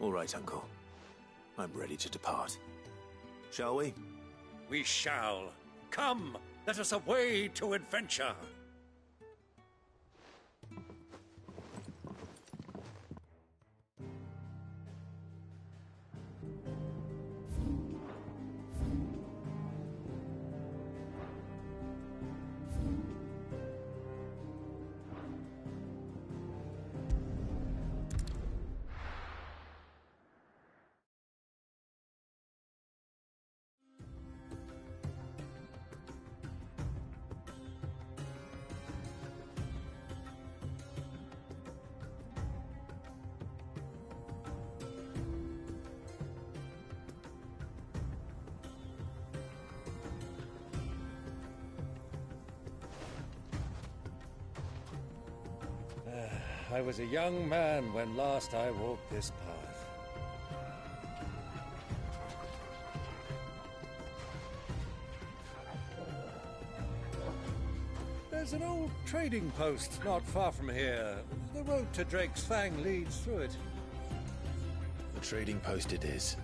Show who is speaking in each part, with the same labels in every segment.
Speaker 1: All right, Uncle. I'm ready to depart. Shall we?
Speaker 2: We shall. Come, let us away to adventure. I was a young man when last I walked this path. There's an old trading post not far from here. The road to Drake's Fang leads through it.
Speaker 1: The trading post it is.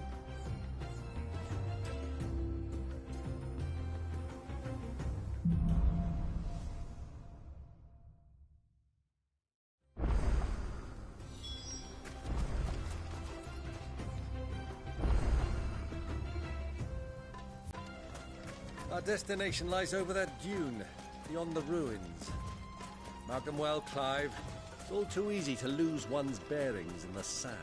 Speaker 2: Our destination lies over that dune, beyond the ruins. Mark them well, Clive. It's all too easy to lose one's bearings in the sands.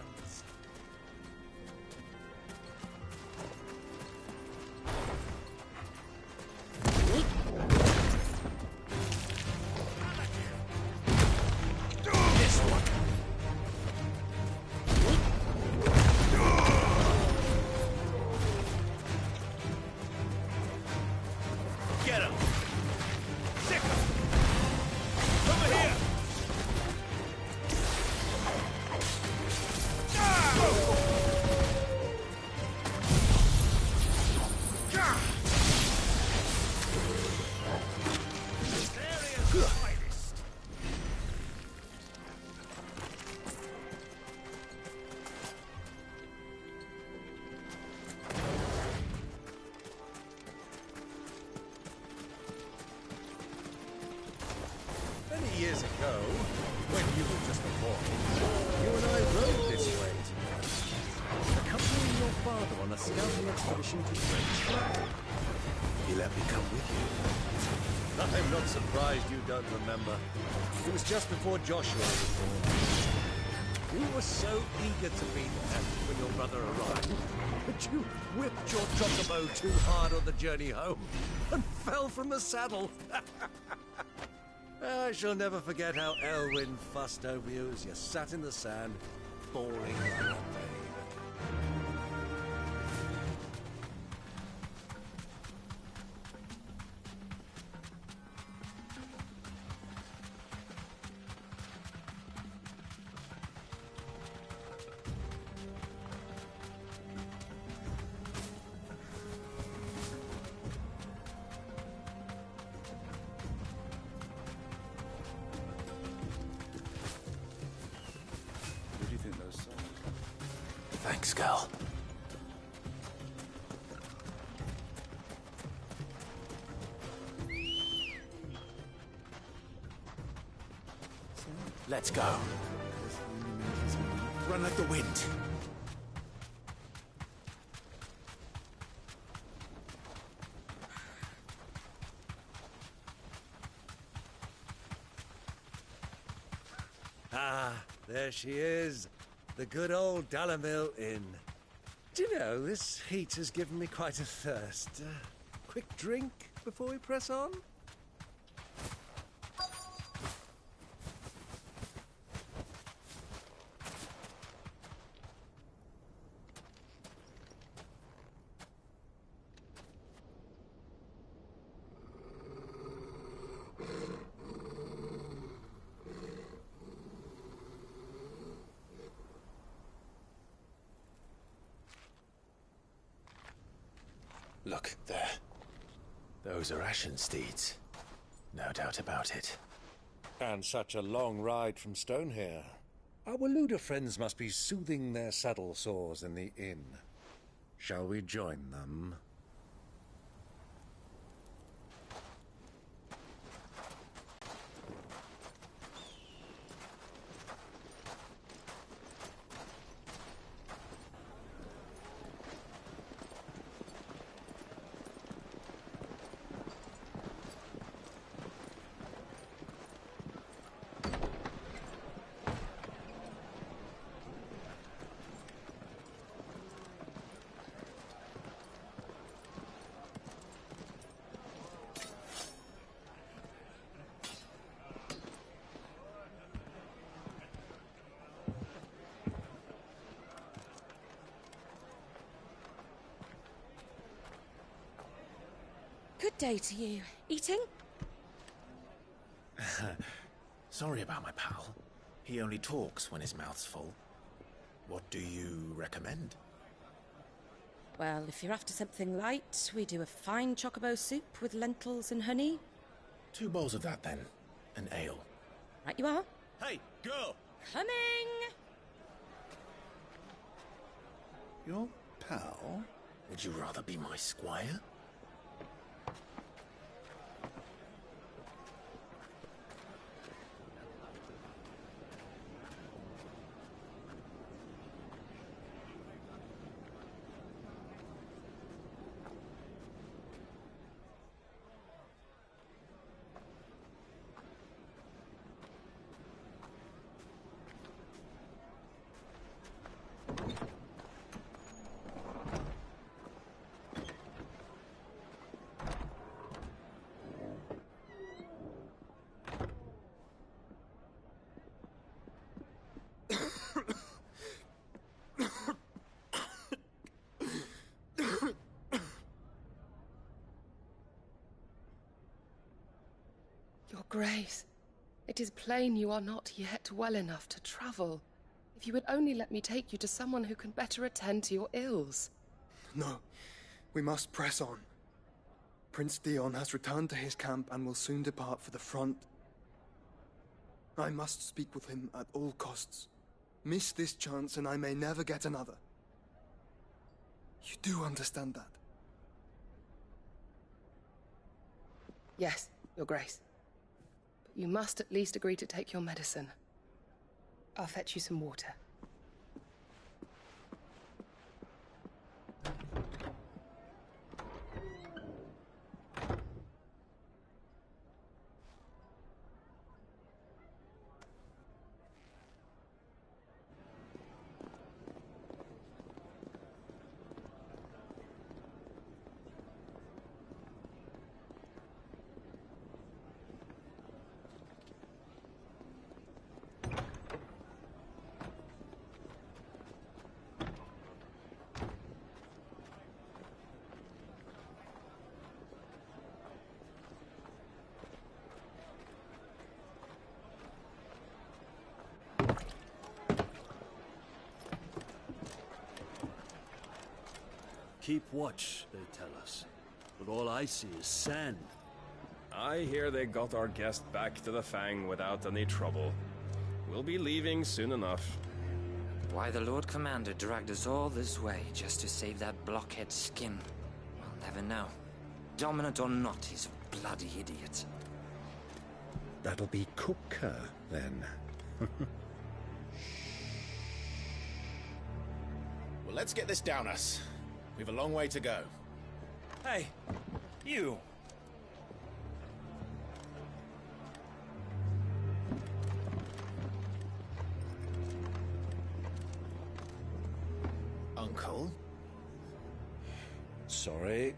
Speaker 2: Years ago, when you were just a boy, you and I rode this way together, accompanying your father on a scouting expedition to Drake.
Speaker 1: He let me come with you.
Speaker 2: I'm not surprised you don't remember. It was just before Joshua was born. You were so eager to be there when your brother arrived that you whipped your chocobo too hard on the journey home and fell from the saddle. I shall never forget how Elwyn fussed over you as you sat in the sand, bawling like a babe.
Speaker 1: Thanks, Gal. Let's go. Run like the wind.
Speaker 2: Ah, there she is. The good old Dalamil Inn. Do you know, this heat has given me quite a thirst. Quick drink before we press on?
Speaker 1: Look, there. Those are Ashen steeds. No doubt about it.
Speaker 2: And such a long ride from Stonehere. Our Luda friends must be soothing their saddle sores in the inn. Shall we join them?
Speaker 3: Good day to you. Eating?
Speaker 1: Sorry about my pal. He only talks when his mouth's full. What do you recommend?
Speaker 3: Well, if you're after something light, we do a fine chocobo soup with lentils and honey.
Speaker 1: 2 bowls of that, then. An ale.
Speaker 3: Right you are.
Speaker 2: Hey, girl!
Speaker 3: Coming!
Speaker 2: Your pal?
Speaker 1: Would you rather be my squire?
Speaker 4: Your Grace, it is plain you are not yet well enough to travel. If you would only let me take you to someone who can better attend to your ills.
Speaker 5: No, we must press on. Prince Dion has returned to his camp and will soon depart for the front. I must speak with him at all costs. Miss this chance and I may never get another. You do understand that?
Speaker 4: Yes, Your Grace. But you must at least agree to take your medicine. I'll fetch you some water.
Speaker 6: Keep watch, they tell us. But all I see is sand.
Speaker 7: I hear they got our guest back to the Fang without any trouble. We'll be leaving soon enough.
Speaker 8: Why the Lord Commander dragged us all this way just to save that blockhead Skim, we'll never know. Dominant or not, he's a bloody idiot.
Speaker 2: That'll be Cooker, then.
Speaker 1: Well, let's get this down us. We've a long way to go.
Speaker 7: Hey, you!
Speaker 1: Uncle?
Speaker 2: Sorry.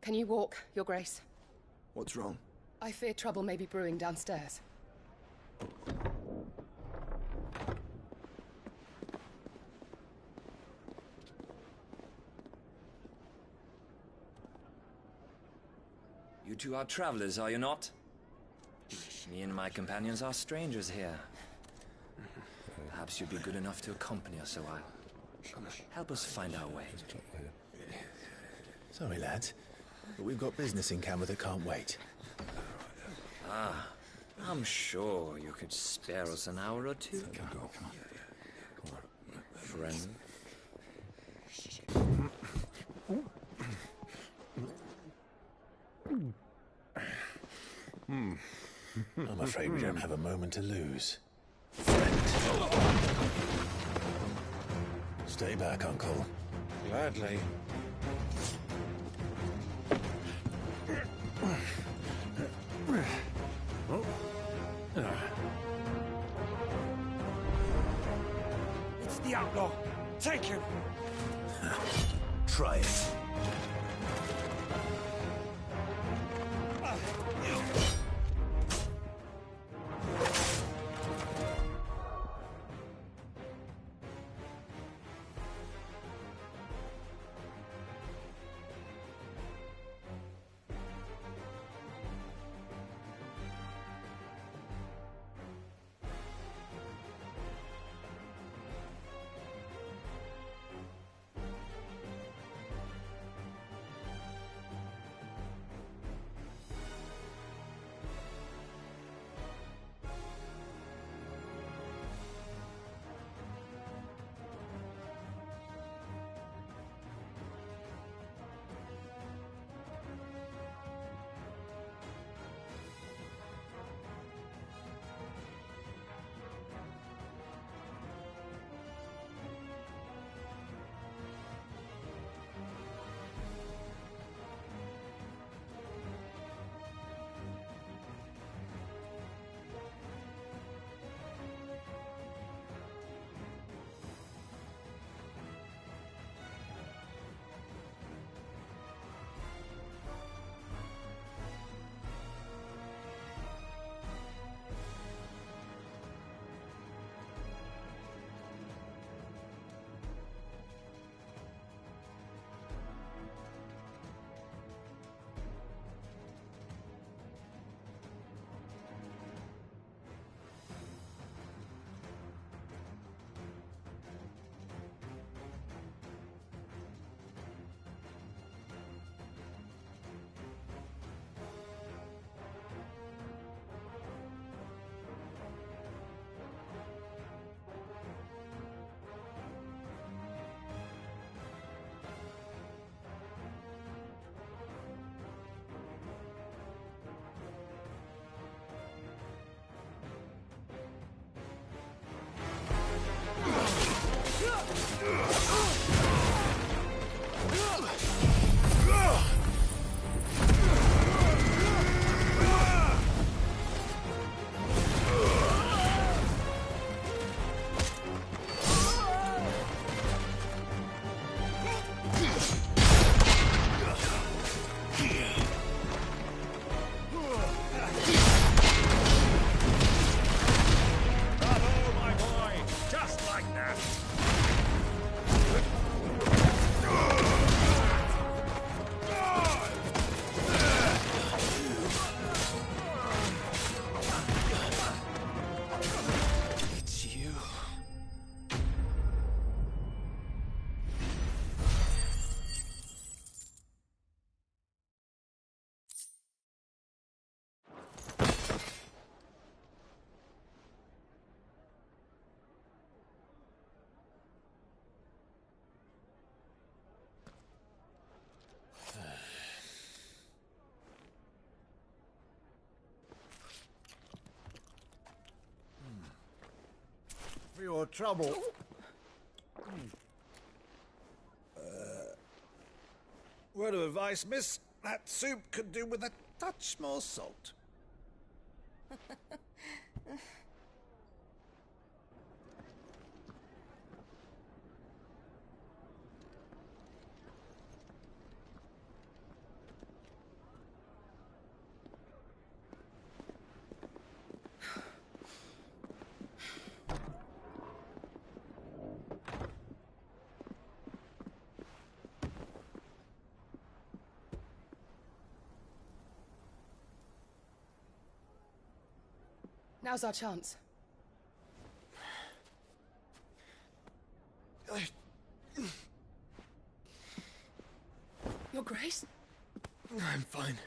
Speaker 4: Can you walk, Your Grace?
Speaker 5: What's wrong?
Speaker 4: I fear trouble may be brewing downstairs.
Speaker 8: You two are travelers, are you not? Me and my companions are strangers here. Perhaps you'd be good enough to accompany us a while. Help us find our way.
Speaker 1: Sorry, lads, but we've got business in Camber that can't wait.
Speaker 8: Ah, I'm sure you could spare us an hour or two. Friend.
Speaker 1: I'm afraid we don't have a moment to lose. Stay back, Uncle.
Speaker 2: Gladly.
Speaker 9: It's the outlaw. Take him.
Speaker 1: Try it.
Speaker 2: For your trouble. Word of advice, miss. That soup could do with a touch more salt.
Speaker 4: Now's our chance. Your Grace?
Speaker 5: I'm fine.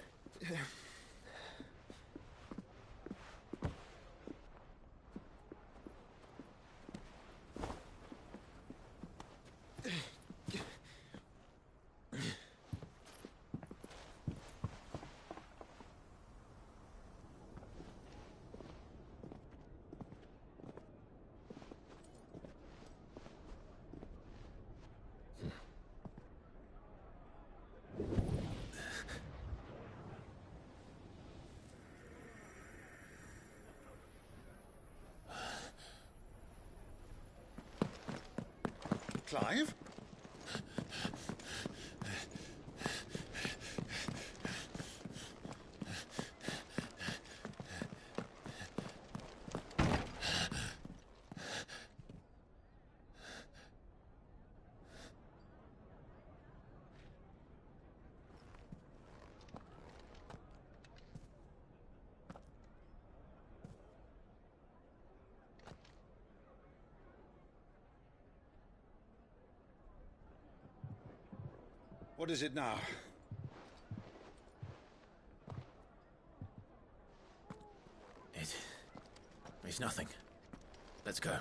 Speaker 1: Clive?
Speaker 9: What is it now?
Speaker 1: It's nothing. Let's go.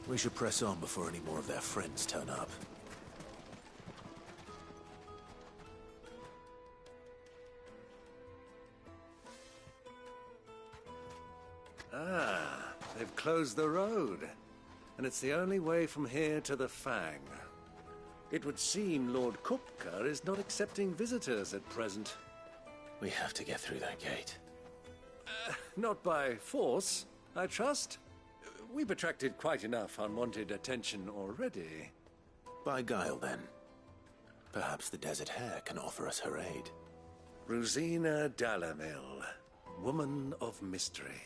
Speaker 10: We should press on before any more of their friends turn up.
Speaker 2: Ah, they've closed the road. And it's the only way from here to the Fang. It would seem Lord Kupka is not accepting visitors at present.
Speaker 1: We have to get through that gate.
Speaker 2: Not by force, I trust. We've attracted quite enough unwanted attention already.
Speaker 10: By guile, then. Perhaps the Desert Hare can offer us her aid.
Speaker 2: Rosina Dalamil, woman of mystery.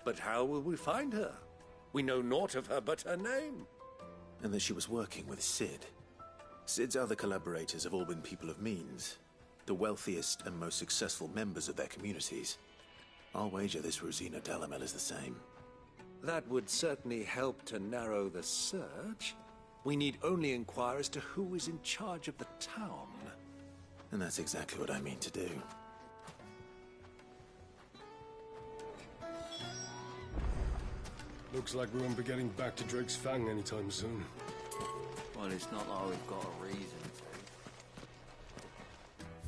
Speaker 2: But how will we find her? We know naught of her but her name.
Speaker 10: And that she was working with Cid. Cid's other collaborators have all been people of means, the wealthiest and most successful members of their communities. I'll wager this Rosina Dalamil is the same.
Speaker 2: That would certainly help to narrow the search. We need only inquire as to who is in charge of the town.
Speaker 10: And that's exactly what I mean to do.
Speaker 11: Looks like we won't be getting back to Drake's Fang anytime soon.
Speaker 6: Well, it's not like we've got a reason to.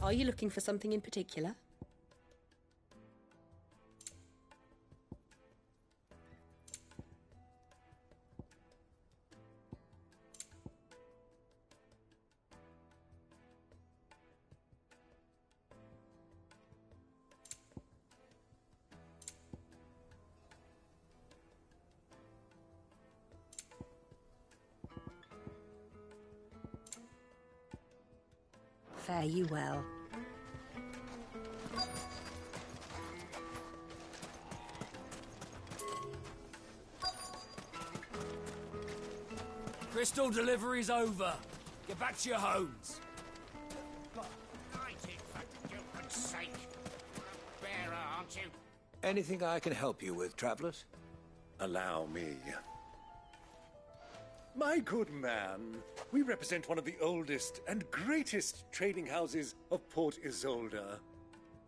Speaker 3: Are you looking for something in particular? Fare you well.
Speaker 9: Crystal delivery's over. Get back to your homes.
Speaker 2: Anything I can help you with, travelers? Allow me. My good man, we represent one of the oldest and greatest trading houses of Port Isolde.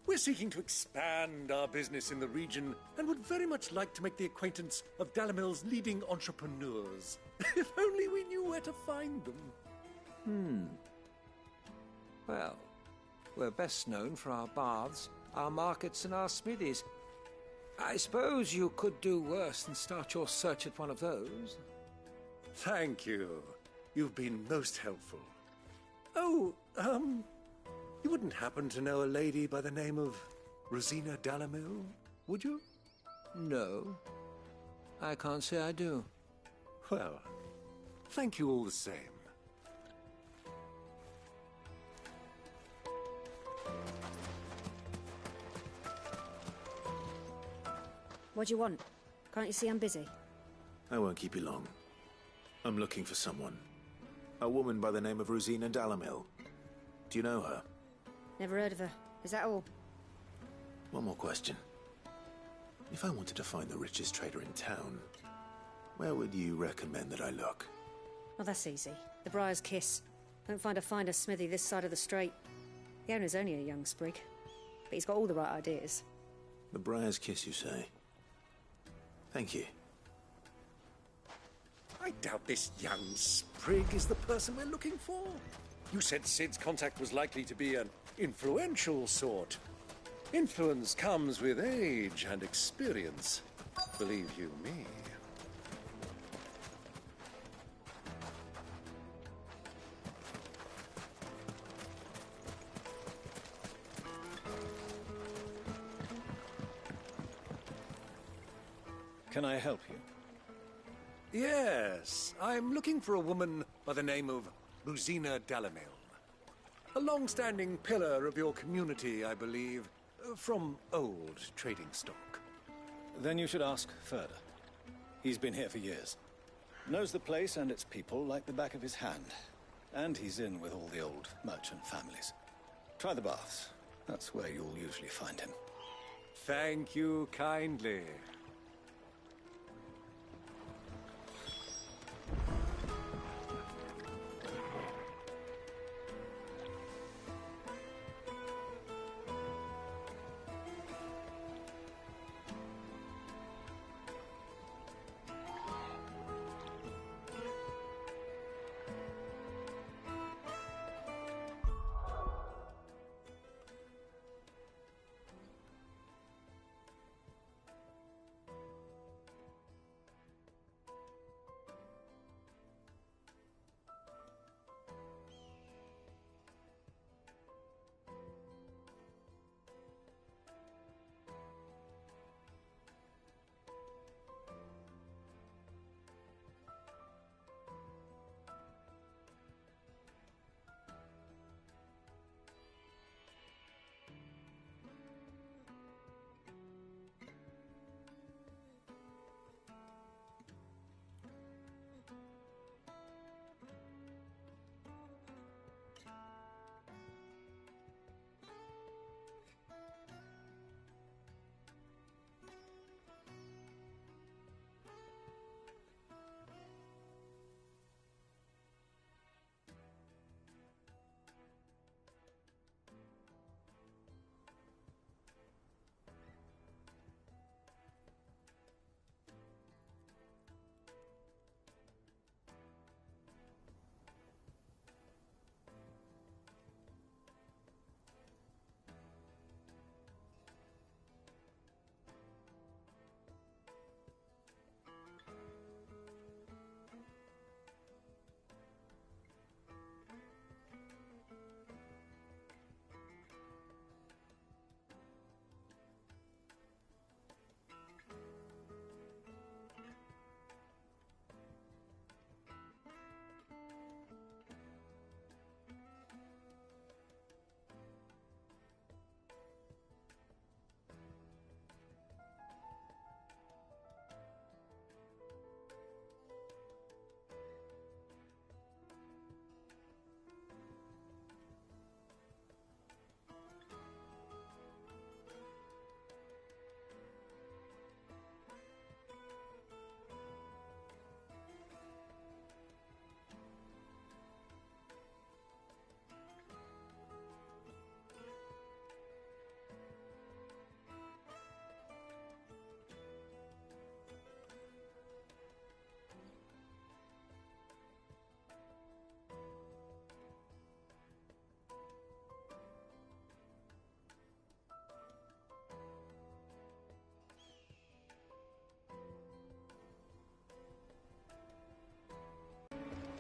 Speaker 2: We're seeking to expand our business in the region and would very much like to make the acquaintance of Dalamil's leading entrepreneurs. If only we knew where to find them.
Speaker 12: Well, we're best known for our baths, our markets, and our smithies. I suppose you could do worse than start your search at one of those.
Speaker 2: Thank you. You've been most helpful. Oh, you wouldn't happen to know a lady by the name of Rosina Dalamil, would you?
Speaker 12: No. I can't say I do.
Speaker 2: Well, thank you all the same.
Speaker 13: What do you want? Can't you see I'm busy?
Speaker 10: I won't keep you long. I'm looking for someone. A woman by the name of Rosina Dalamil. Do you know her?
Speaker 13: Never heard of her. Is that all?
Speaker 10: One more question. If I wanted to find the richest trader in town, where would you recommend that I look?
Speaker 13: Oh, that's easy. The Briar's Kiss. Don't find a finer smithy this side of the strait. The owner's only a young sprig, but he's got all the right ideas.
Speaker 10: The Briar's Kiss, you say? Thank you.
Speaker 2: I doubt this young sprig is the person we're looking for. You said Sid's contact was likely to be an influential sort. Influence comes with age and experience. Believe you me.
Speaker 6: Can I help you?
Speaker 2: Yes, I'm looking for a woman by the name of Rosina Dalamil. A long-standing pillar of your community, I believe, from old trading stock.
Speaker 6: Then you should ask further. He's been here for years. Knows the place and its people like the back of his hand. And he's in with all the old merchant families. Try the baths. That's where you'll usually find him.
Speaker 2: Thank you kindly.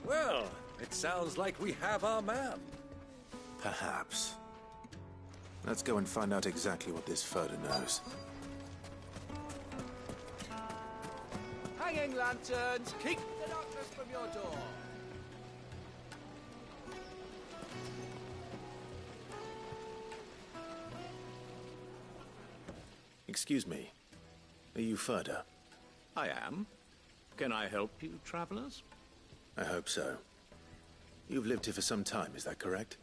Speaker 2: Well, It sounds like we have our man.
Speaker 10: Perhaps. Let's go and find out exactly what this Furder knows.
Speaker 2: Hanging lanterns, keep the darkness from your door.
Speaker 10: Excuse me. Are you Furder?
Speaker 14: I am. Can I help you, travelers?
Speaker 10: I hope so. You've lived here for some time, is that correct?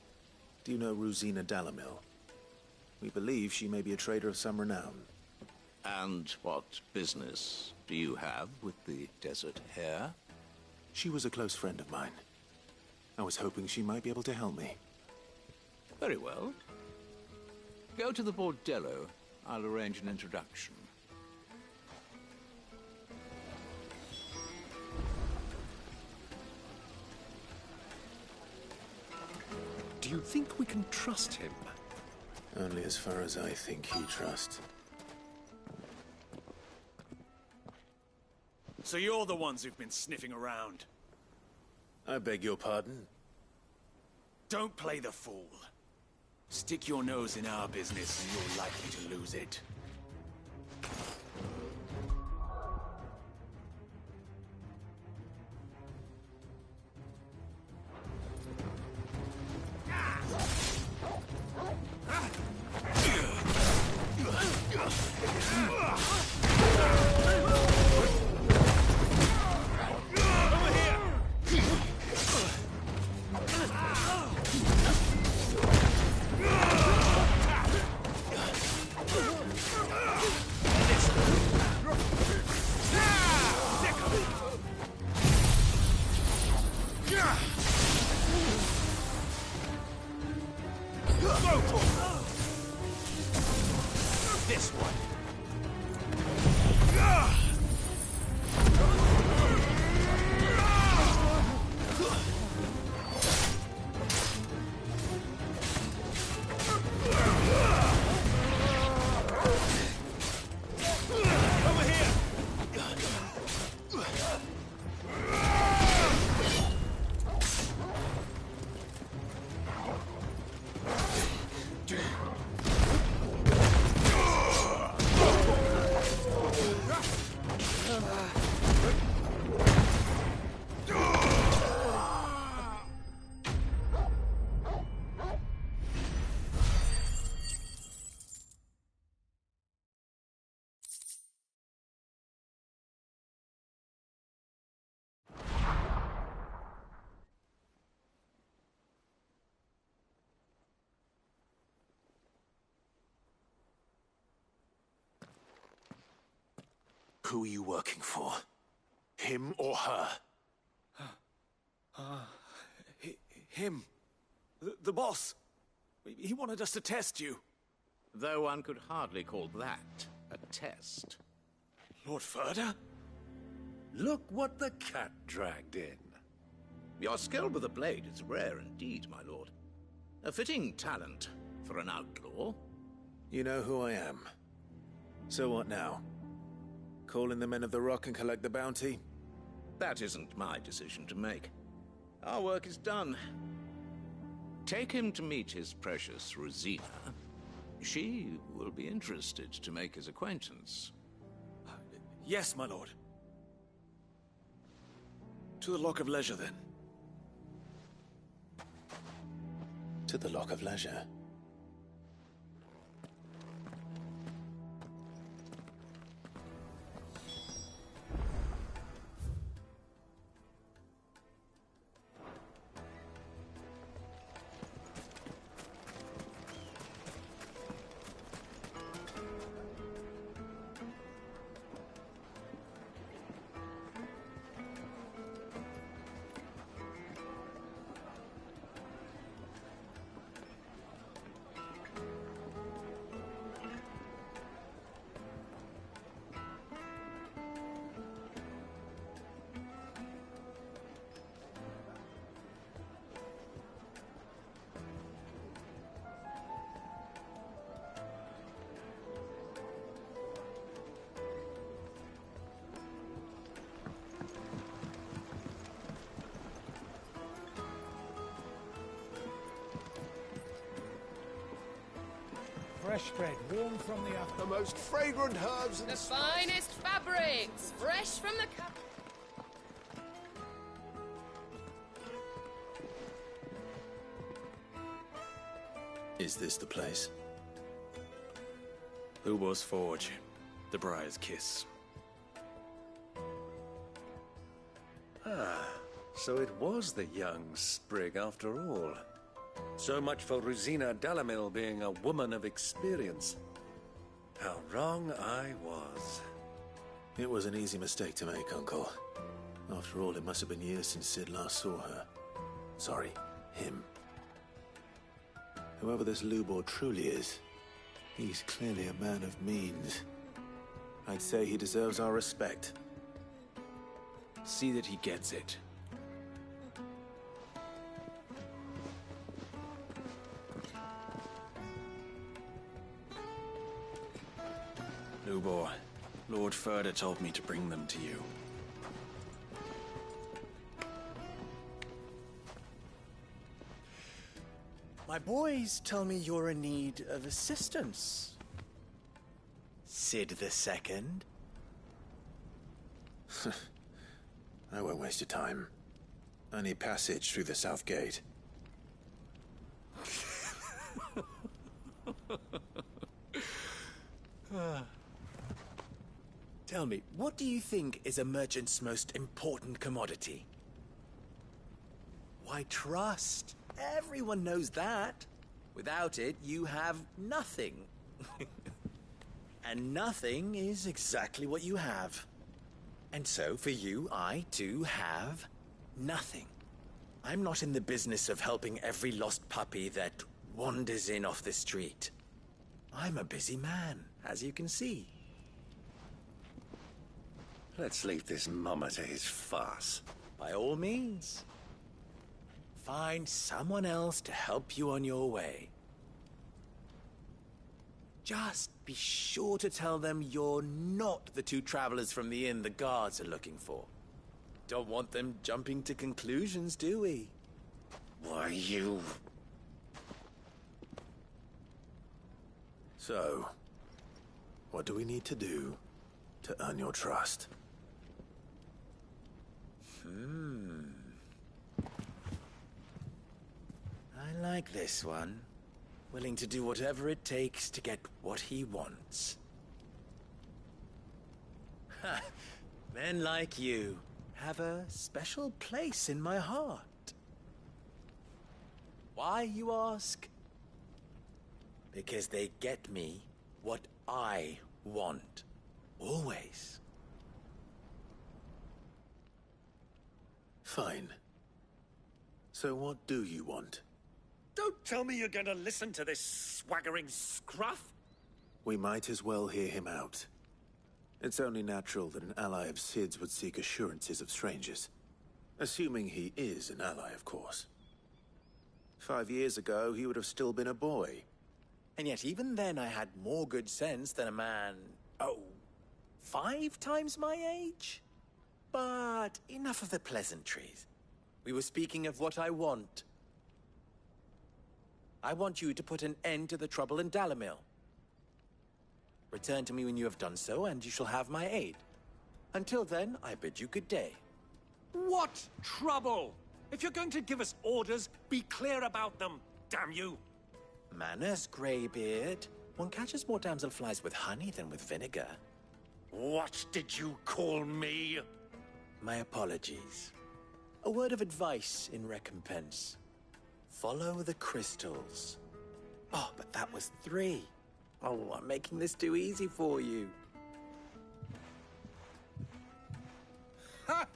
Speaker 10: Do you know Rosina Dalamil? We believe she may be a trader of some renown.
Speaker 14: And what business do you have with the Desert Hare?
Speaker 10: She was a close friend of mine. I was hoping she might be able to help me.
Speaker 14: Very well. Go to the Bordello. I'll arrange an introduction.
Speaker 2: Do you think we can trust him?
Speaker 10: Only as far as I think he trusts.
Speaker 9: So you're the ones who've been sniffing around?
Speaker 10: I beg your pardon?
Speaker 9: Don't play the fool. Stick your nose in our business and you're likely to lose it. This one.
Speaker 10: Who are you working for? Him or her?
Speaker 9: Him. The boss. He wanted us to test you.
Speaker 14: Though one could hardly call that a test.
Speaker 9: Lord Furder?
Speaker 2: Look what the cat dragged in.
Speaker 14: Your skill with the blade is rare indeed, my lord. A fitting talent for an outlaw.
Speaker 10: You know who I am. So what now? Call in the Men of the Rock and collect the bounty?
Speaker 14: That isn't my decision to make. Our work is done. Take him to meet his precious Rosina. She will be interested to make his acquaintance.
Speaker 9: Yes, my lord. To the Lock of Leisure, then.
Speaker 10: To the Lock of Leisure.
Speaker 2: fresh bread, warm from the most fragrant herbs and
Speaker 4: The finest fabrics, fresh from the
Speaker 10: Is this the place?
Speaker 7: Lubor's Forge, the Briar's Kiss.
Speaker 2: Ah, so it was the young sprig after all. So much for Rosina Dalamil being a woman of experience. How wrong I was.
Speaker 10: It was an easy mistake to make, Uncle. After all, it must have been years since Cid last saw her. Sorry, him. Whoever this Lubor truly is, he's clearly a man of means. I'd say he deserves our respect.
Speaker 9: See that he gets it.
Speaker 1: Lubor, Lord Furder told me to bring them to you.
Speaker 15: My boys tell me you're in need of assistance. Cid the Second?
Speaker 10: I won't waste your time. I need passage through the south gate.
Speaker 15: Tell me, what do you think is a merchant's most important commodity? Why, trust. Everyone knows that. Without it, you have nothing. And nothing is exactly what you have. And so, for you, I, too, have nothing. I'm not in the business of helping every lost puppy that wanders in off the street. I'm a busy man, as you can see.
Speaker 2: Let's leave this mummer to his farce.
Speaker 15: By all means. Find someone else to help you on your way. Just be sure to tell them you're not the two travelers from the inn the guards are looking for. Don't want them jumping to conclusions, do we?
Speaker 2: Why, you...
Speaker 10: So, what do we need to do to earn your trust?
Speaker 15: I like this one. Willing to do whatever it takes to get what he wants. Ha! Men like you have a special place in my heart. Why, you ask? Because they get me what I want. Always.
Speaker 10: Fine. So what do you want?
Speaker 2: Don't tell me you're going to listen to this swaggering scruff!
Speaker 10: We might as well hear him out. It's only natural that an ally of Cid's would seek assurances of strangers. Assuming he is an ally, of course. 5 years ago, he would have still been a boy.
Speaker 15: And yet even then I had more good sense than a man, 5 times my age? But enough of the pleasantries. We were speaking of what I want. I want you to put an end to the trouble in Dalamil. Return to me when you have done so, and you shall have my aid. Until then, I bid you good day.
Speaker 2: What trouble? If you're going to give us orders, be clear about them, damn you!
Speaker 15: Manners, Greybeard. One catches more damselflies with honey than with vinegar.
Speaker 2: What did you call me?
Speaker 15: My apologies. A word of advice in recompense. Follow the crystals. Oh, but that was 3. Oh, I'm making this too easy for you.
Speaker 2: Ha!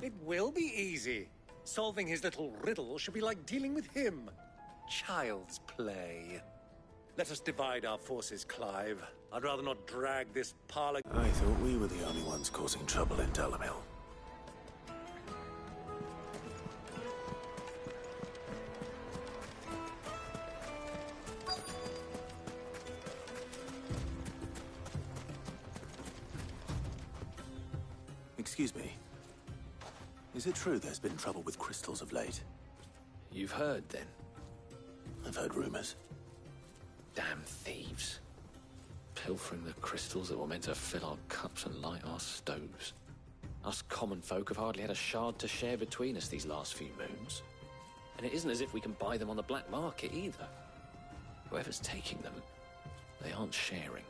Speaker 2: It will be easy. Solving his little riddle should be like dealing with him. Child's play. Let us divide our forces, Clive. I'd rather not drag this parlor...
Speaker 10: I thought we were the only ones causing trouble in Dalamil. Excuse me. Is it true there's been trouble with crystals of late?
Speaker 9: You've heard, then?
Speaker 10: I've heard rumors.
Speaker 9: Damn thieves.
Speaker 10: pilfering the crystals that were meant to fill our cups and light our stoves. Us common folk have hardly had a shard to share between us these last few moons. And it isn't as if we can buy them on the black market either. Whoever's taking them, they aren't sharing.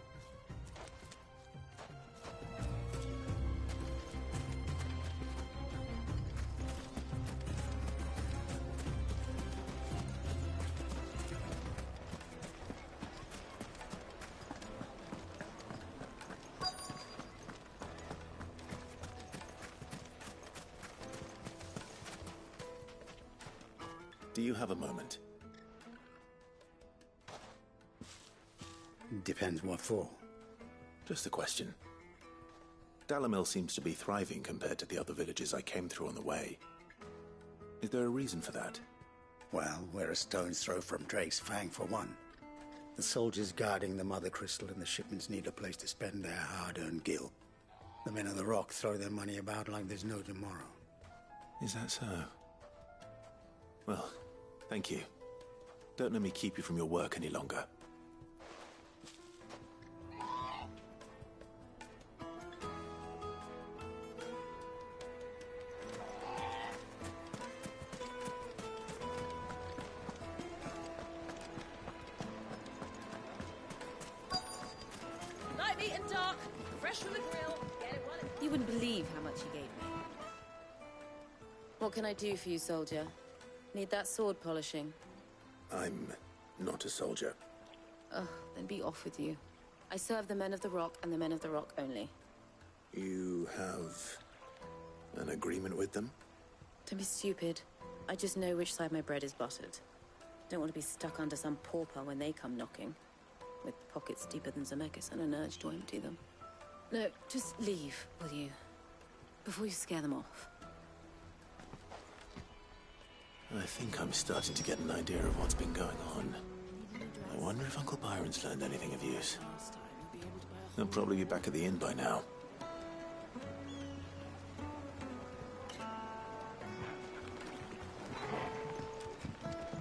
Speaker 10: Do you have a moment?
Speaker 16: Depends what for.
Speaker 10: Just a question. Dalamil seems to be thriving compared to the other villages I came through on the way. Is there a reason for that?
Speaker 16: Well, we're a stone's throw from Drake's Fang for one. The soldiers guarding the Mother Crystal and the shipments need a place to spend their hard-earned gil. The men of the Rock throw their money about like there's no tomorrow.
Speaker 10: Is that so? Well, thank you. Don't let me keep you from your work any longer.
Speaker 3: Light meat and dark, fresh from the grill. Get it while it... You wouldn't believe how much he gave me. What can I do for you, soldier? Need that sword polishing?
Speaker 10: I'm not a soldier.
Speaker 3: Ugh, then be off with you. I serve the men of the Rock and the men of the Rock only.
Speaker 10: You have an agreement with them?
Speaker 3: Don't be stupid. I just know which side my bread is buttered. Don't want to be stuck under some pauper when they come knocking. With pockets deeper than Zemeckis and an urge to empty them. No, just leave, will you? Before you scare them off.
Speaker 10: I think I'm starting to get an idea of what's been going on. I wonder if Uncle Byron's learned anything of use. He'll probably be back at the inn by now.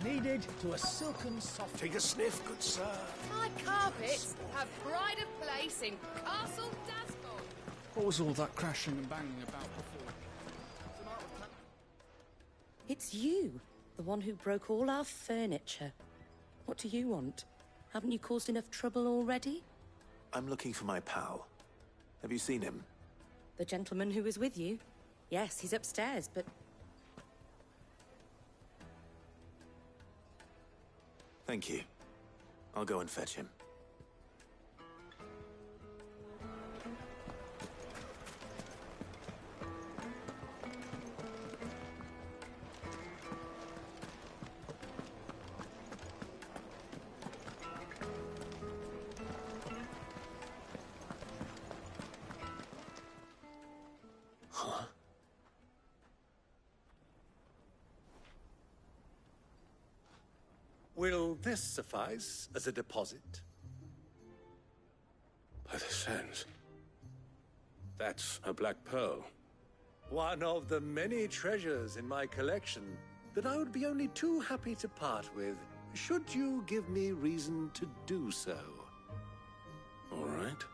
Speaker 9: Needed to a silken soft. Take a sniff, good sir.
Speaker 4: My carpets have pride of place in Castle Dasgold.
Speaker 17: What was all that crashing and banging about before?
Speaker 3: It's you, the one who broke all our furniture. What do you want? Haven't you caused enough trouble already?
Speaker 10: I'm looking for my pal. Have you seen him?
Speaker 3: The gentleman who was with you? Yes, he's upstairs, but...
Speaker 10: Thank you. I'll go and fetch him.
Speaker 2: Will this suffice as a deposit?
Speaker 11: By the sands. That's a black pearl.
Speaker 2: One of the many treasures in my collection that I would be only too happy to part with, should you give me reason to do so.
Speaker 11: All right.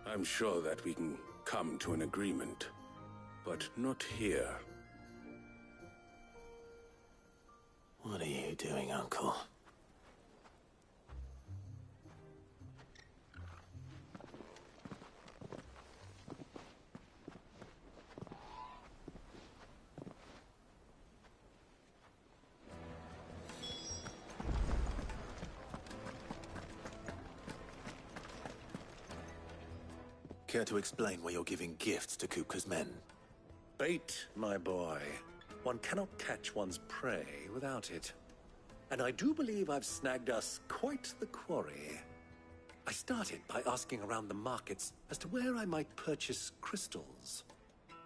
Speaker 11: I'm sure that we can come to an agreement, but not here.
Speaker 10: What are you doing, Uncle? Care to explain why you're giving gifts to Kupka's men?
Speaker 2: Bait, my boy. One cannot catch one's prey without it. And I do believe I've snagged us quite the quarry. I started by asking around the markets as to where I might purchase crystals.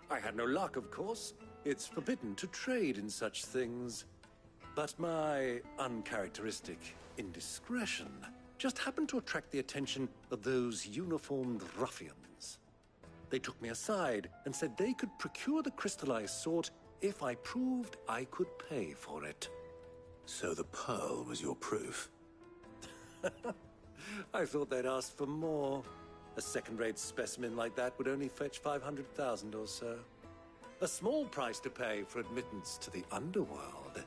Speaker 2: I had no luck, of course. It's forbidden to trade in such things. But my uncharacteristic indiscretion just happened to attract the attention of those uniformed ruffians. They took me aside and said they could procure the crystal I sought if I proved I could pay for it.
Speaker 10: So the pearl was your proof?
Speaker 2: I thought they'd asked for more. A second-rate specimen like that would only fetch 500,000 or so. A small price to pay for admittance to the underworld.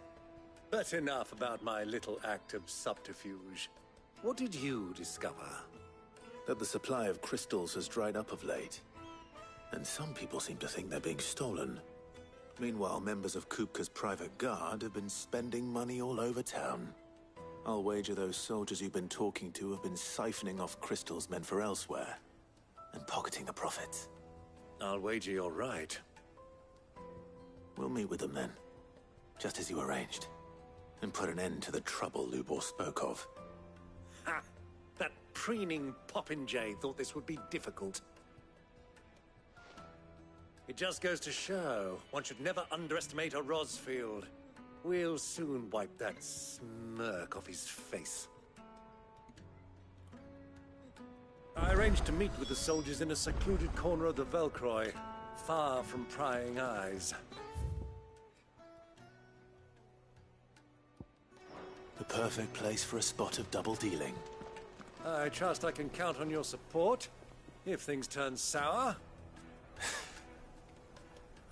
Speaker 2: But enough about my little act of subterfuge. What did you discover?
Speaker 10: That the supply of crystals has dried up of late. And some people seem to think they're being stolen. Meanwhile, members of Kupka's private guard have been spending money all over town. I'll wager those soldiers you've been talking to have been siphoning off crystals meant for elsewhere, and pocketing the profits.
Speaker 2: I'll wager you're right.
Speaker 10: We'll meet with them then, just as you arranged, and put an end to the trouble Lubor spoke of.
Speaker 2: Ha! That preening popinjay thought this would be difficult. It just goes to show, one should never underestimate a Rosfield. We'll soon wipe that smirk off his face. I arranged to meet with the soldiers in a secluded corner of the Velcroy, far from prying eyes.
Speaker 10: The perfect place for a spot of double dealing.
Speaker 2: I trust I can count on your support, if things turn sour.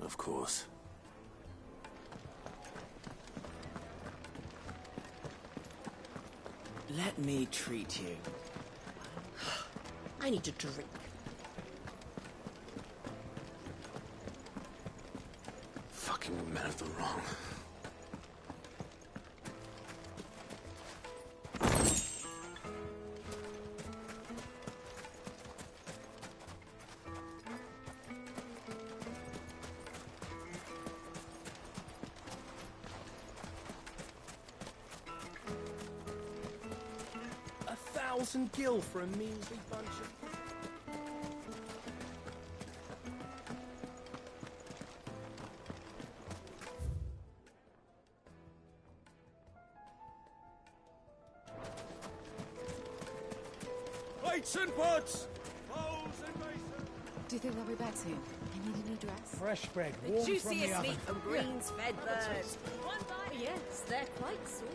Speaker 10: Of course.
Speaker 18: Let me treat you. I need a drink.
Speaker 11: Fucking men of the wrong.
Speaker 7: Gil for a measly bunch of...
Speaker 2: Weights and woods!
Speaker 3: Do you think they'll be back soon? I need a new dress.
Speaker 19: Fresh bread,
Speaker 13: The
Speaker 19: warm from the
Speaker 13: juiciest
Speaker 19: oven.
Speaker 13: meat from greens-fed birds. One bite. Yes, they're quite sweet.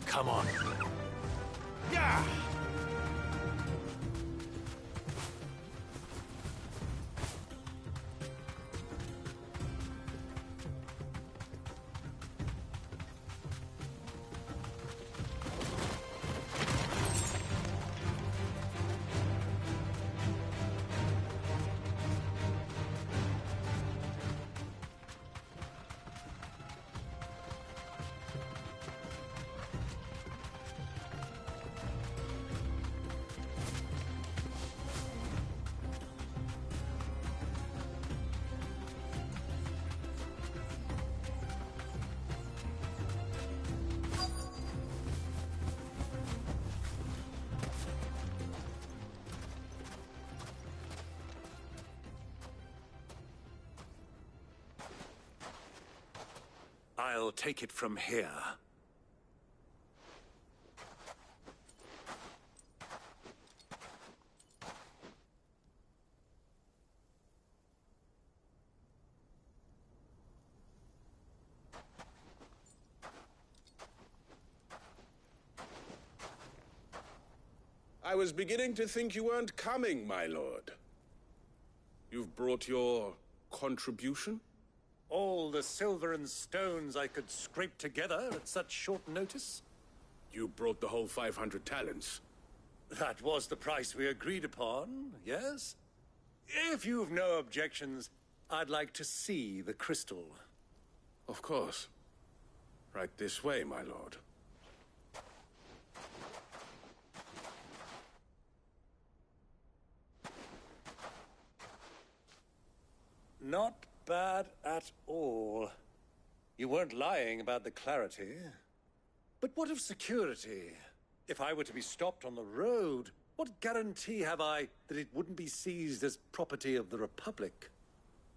Speaker 10: Come on.
Speaker 2: Yeah! I'll take it from here.
Speaker 11: I was beginning to think you weren't coming, my lord. You've brought your contribution?
Speaker 2: All the silver and stones I could scrape together at such short notice?
Speaker 11: You brought the whole 500 talents.
Speaker 2: That was the price we agreed upon, yes? If you've no objections, I'd like to see the crystal.
Speaker 11: Of course. Right this way, my lord.
Speaker 2: Not bad at all. You weren't lying about the clarity. But what of security? If I were to be stopped on the road, what guarantee have I that it wouldn't be seized as property of the Republic?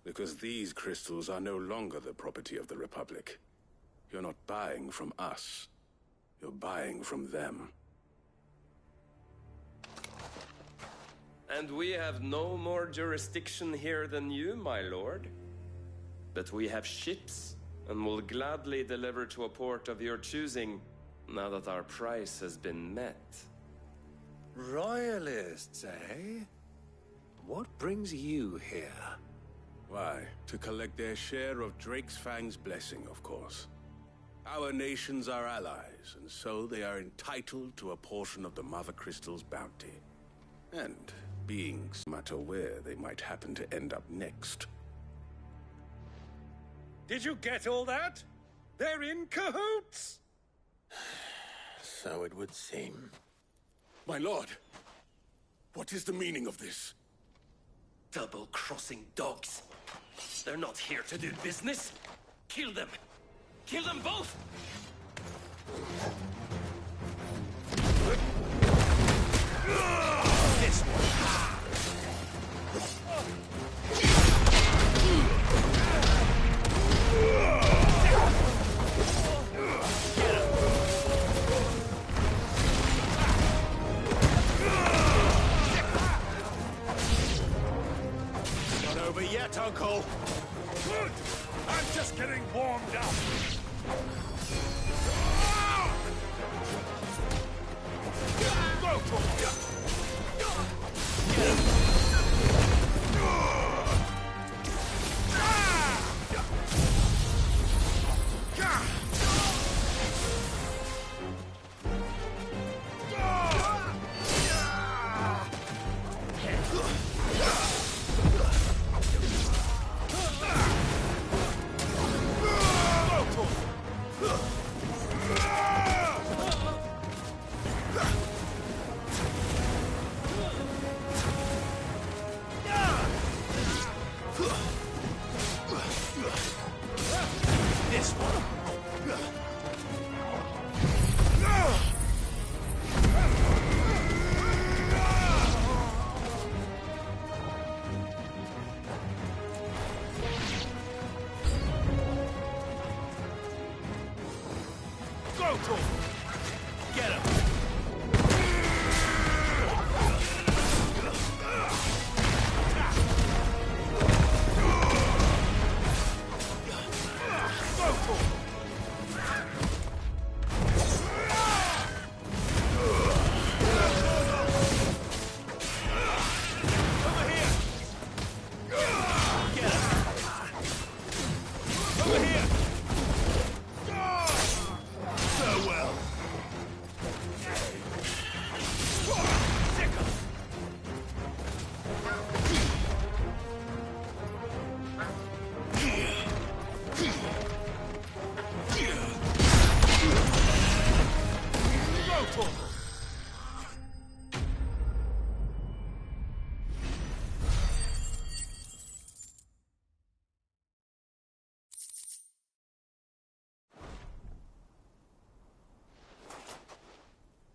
Speaker 11: Because these crystals are no longer the property of the Republic. You're not buying from us. You're buying from them.
Speaker 7: And we have no more jurisdiction here than you, my lord. But we have ships, and will gladly deliver to a port of your choosing, now that our price has been met.
Speaker 10: Royalists, eh? What brings you here?
Speaker 11: Why, to collect their share of Drake's Fang's blessing, of course. Our nations are allies, and so they are entitled to a portion of the Mother Crystal's bounty. And being no matter where they might happen to end up next.
Speaker 2: Did you get all that? They're in cahoots!
Speaker 10: So it would seem.
Speaker 11: My lord, what is the meaning of this?
Speaker 7: Double-crossing dogs. They're not here to do business. Kill them. Kill them both! This one.
Speaker 11: Not over yet, Uncle.
Speaker 2: Good! I'm just getting warmed up. Go for it!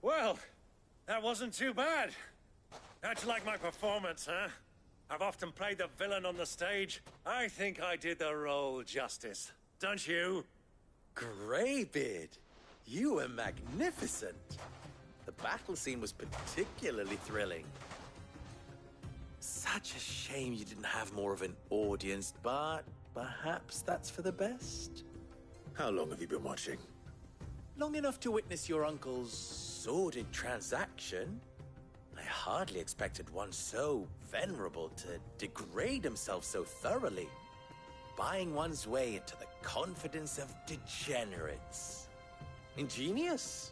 Speaker 2: Well, that wasn't too bad. How'd you like my performance, huh? I've often played the villain on the stage. I think I did the role justice. Don't you?
Speaker 15: Greybeard, you were magnificent. The battle scene was particularly thrilling. Such a shame you didn't have more of an audience, but perhaps that's for the best.
Speaker 10: How long have you been watching?
Speaker 15: Long enough to witness your uncle's sordid transaction. I hardly expected one so venerable to degrade himself so thoroughly, buying one's way into the confidence of degenerates. Ingenious.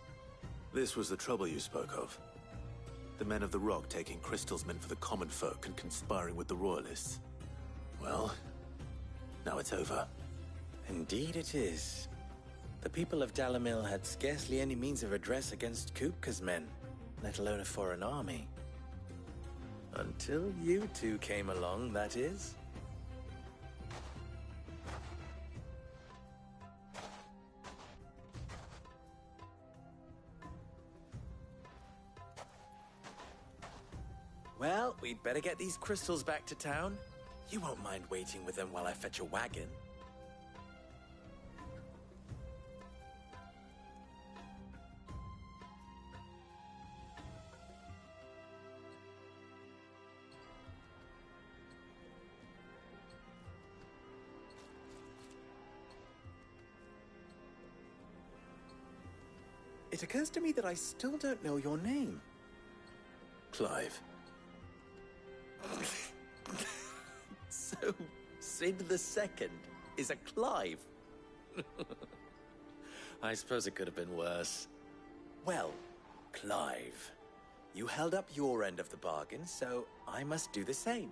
Speaker 10: This was the trouble you spoke of. The men of the Rock taking Crystal's men for the common folk and conspiring with the Royalists. Well, now it's over.
Speaker 15: Indeed it is. The people of Dalimil had scarcely any means of redress against Kupka's men, let alone a foreign army. Until you two came along, that is. Well, we'd better get these crystals back to town. You won't mind waiting with them while I fetch a wagon. it occurs to me that I still don't know your name.
Speaker 10: Clive.
Speaker 15: So, Sid the Second is a Clive? I suppose it could have been worse. Well, Clive, you held up your end of the bargain, so I must do the same.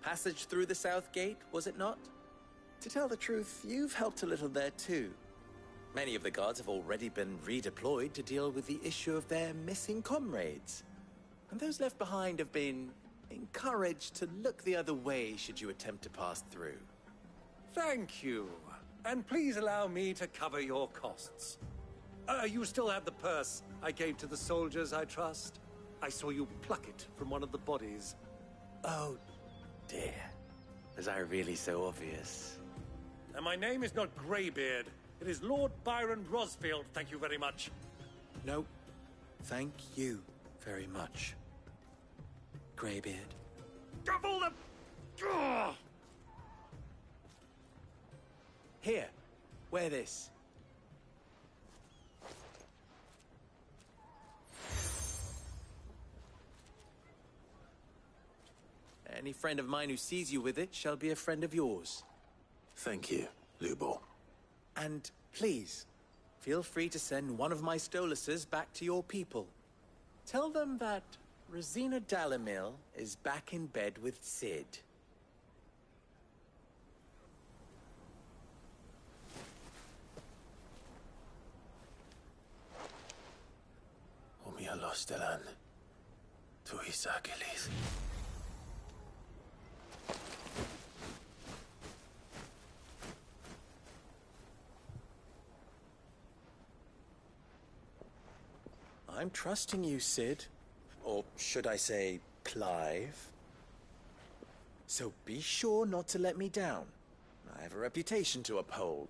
Speaker 15: Passage through the South Gate, was it not? To tell the truth, you've helped a little there too. Many of the guards have already been redeployed to deal with the issue of their missing comrades. And those left behind have been encouraged to look the other way should you attempt to pass through.
Speaker 2: Thank you. And please allow me to cover your costs. You still have the purse I gave to the soldiers, I trust? I saw you pluck it from one of the bodies.
Speaker 15: Oh, dear. Was I really so obvious?
Speaker 2: And my name is not Greybeard. It is Lord Byron Rosfield, thank you very much.
Speaker 15: No, thank you very much, Greybeard.
Speaker 2: Double the... Ugh!
Speaker 15: Here, wear this. Any friend of mine who sees you with it shall be a friend of yours.
Speaker 10: Thank you, Lubor.
Speaker 15: And please, feel free to send one of my Stoluses back to your people. Tell them that Rosina Dalimil is back in bed with Sid.
Speaker 10: Omia Lostelan. Tuisa Achilles.
Speaker 15: I'm trusting you, Sid. Or should I say, Clive? So be sure not to let me down. I have a reputation to uphold.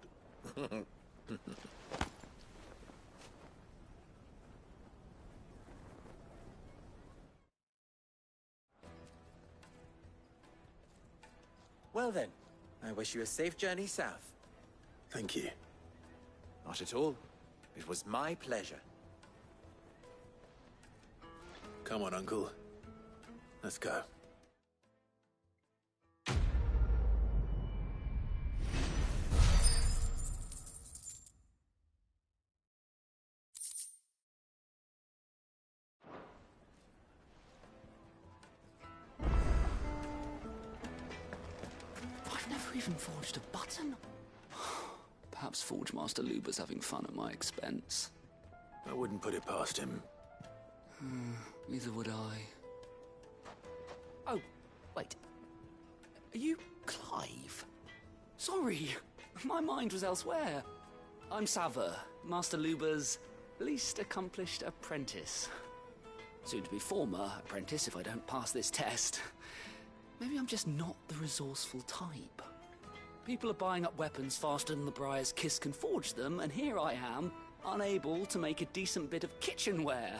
Speaker 15: Well then, I wish you a safe journey south.
Speaker 10: Thank you.
Speaker 15: Not at all. It was my pleasure.
Speaker 10: Come on, Uncle. Let's go.
Speaker 17: I've never even forged a button. Perhaps Forge Master Luber's having fun at my expense.
Speaker 10: I wouldn't put it past him.
Speaker 17: Neither would I.
Speaker 19: Oh, wait. Are you Clive?
Speaker 17: Sorry, my mind was elsewhere. I'm Sava, Master Luber's least accomplished apprentice. Soon to be former apprentice if I don't pass this test. Maybe I'm just not the resourceful type. People are buying up weapons faster than the Briar's Kiss can forge them, and here I am, unable to make a decent bit of kitchenware.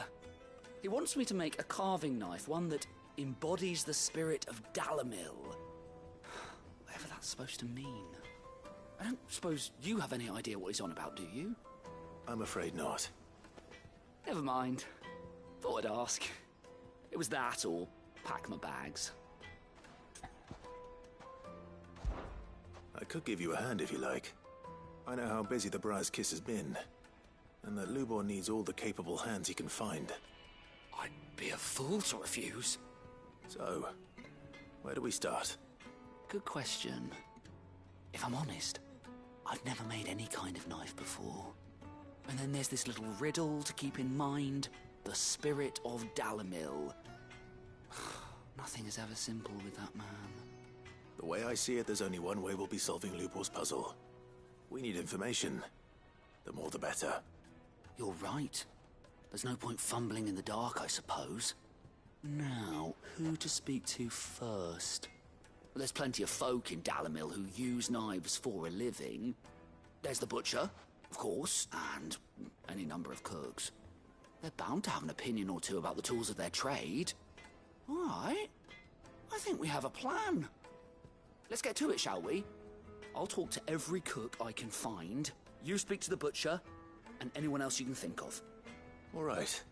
Speaker 17: He wants me to make a carving knife, one that embodies the spirit of Dalimil. Whatever that's supposed to mean. I don't suppose you have any idea what he's on about, do you?
Speaker 10: I'm afraid not.
Speaker 17: Never mind. Thought I'd ask. It was that or pack my bags.
Speaker 10: I could give you a hand if you like. I know how busy the Briar's Kiss has been, and that Lubor needs all the capable hands he can find.
Speaker 17: I'd be a fool to refuse.
Speaker 10: So, where do we start?
Speaker 17: Good question. If I'm honest, I've never made any kind of knife before. And then there's this little riddle to keep in mind. The spirit of Dalimil. Nothing is ever simple with that man.
Speaker 10: The way I see it, there's only one way we'll be solving Lubor's puzzle. We need information. The more the better.
Speaker 17: You're right. There's no point fumbling in the dark, I suppose. Now, who to speak to first? Well, there's plenty of folk in Dalimil who use knives for a living. There's the butcher, of course, and any number of cooks. They're bound to have an opinion or two about the tools of their trade. All right. I think we have a plan. Let's get to it, shall we? I'll talk to every cook I can find. You speak to the butcher. and anyone else you can think of.
Speaker 10: All right.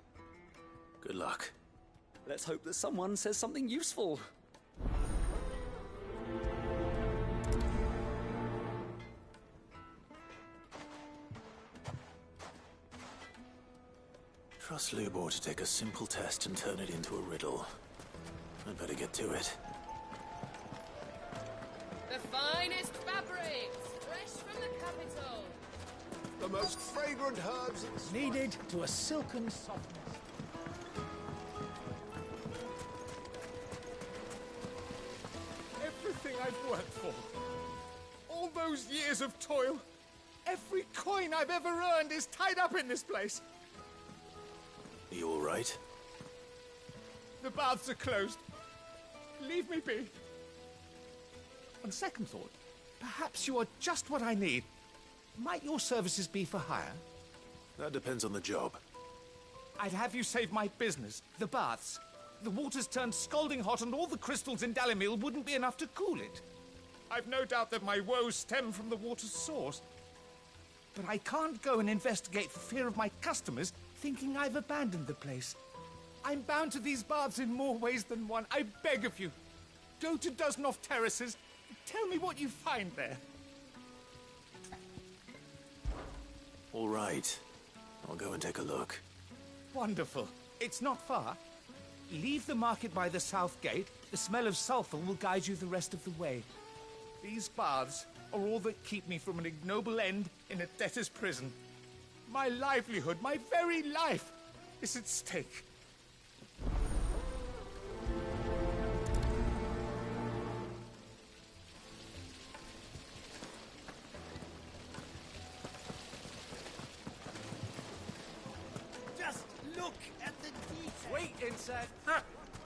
Speaker 10: Good luck.
Speaker 17: Let's hope that someone says something useful.
Speaker 10: Trust Lubor to take a simple test and turn it into a riddle. I'd better get to it.
Speaker 4: The finest fabrics, fresh from the capital.
Speaker 2: The most fragrant herbs
Speaker 9: Kneaded to a silken softness.
Speaker 20: Everything I've worked for. All those years of toil. Every coin I've ever earned is tied up in this place.
Speaker 10: Are you all right?
Speaker 20: The baths are closed. Leave me be. On second thought, perhaps you are just what I need. Might your services be for hire?
Speaker 10: That depends on the job.
Speaker 20: I'd have you save my business, the baths. The water's turned scalding hot and all the crystals in Dalimil wouldn't be enough to cool it. I've no doubt that my woes stem from the water's source. But I can't go and investigate for fear of my customers thinking I've abandoned the place. I'm bound to these baths in more ways than one. I beg of you. Go to Dusnov Terraces. Tell me what you find there.
Speaker 10: All right. I'll go and take a look.
Speaker 20: Wonderful. It's not far. Leave the market by the south gate. The smell of sulfur will guide you the rest of the way. These baths are all that keep me from an ignoble end in a debtor's prison. My livelihood, my very life, is at stake.
Speaker 2: Just look at the detail. Wait inside. Ah,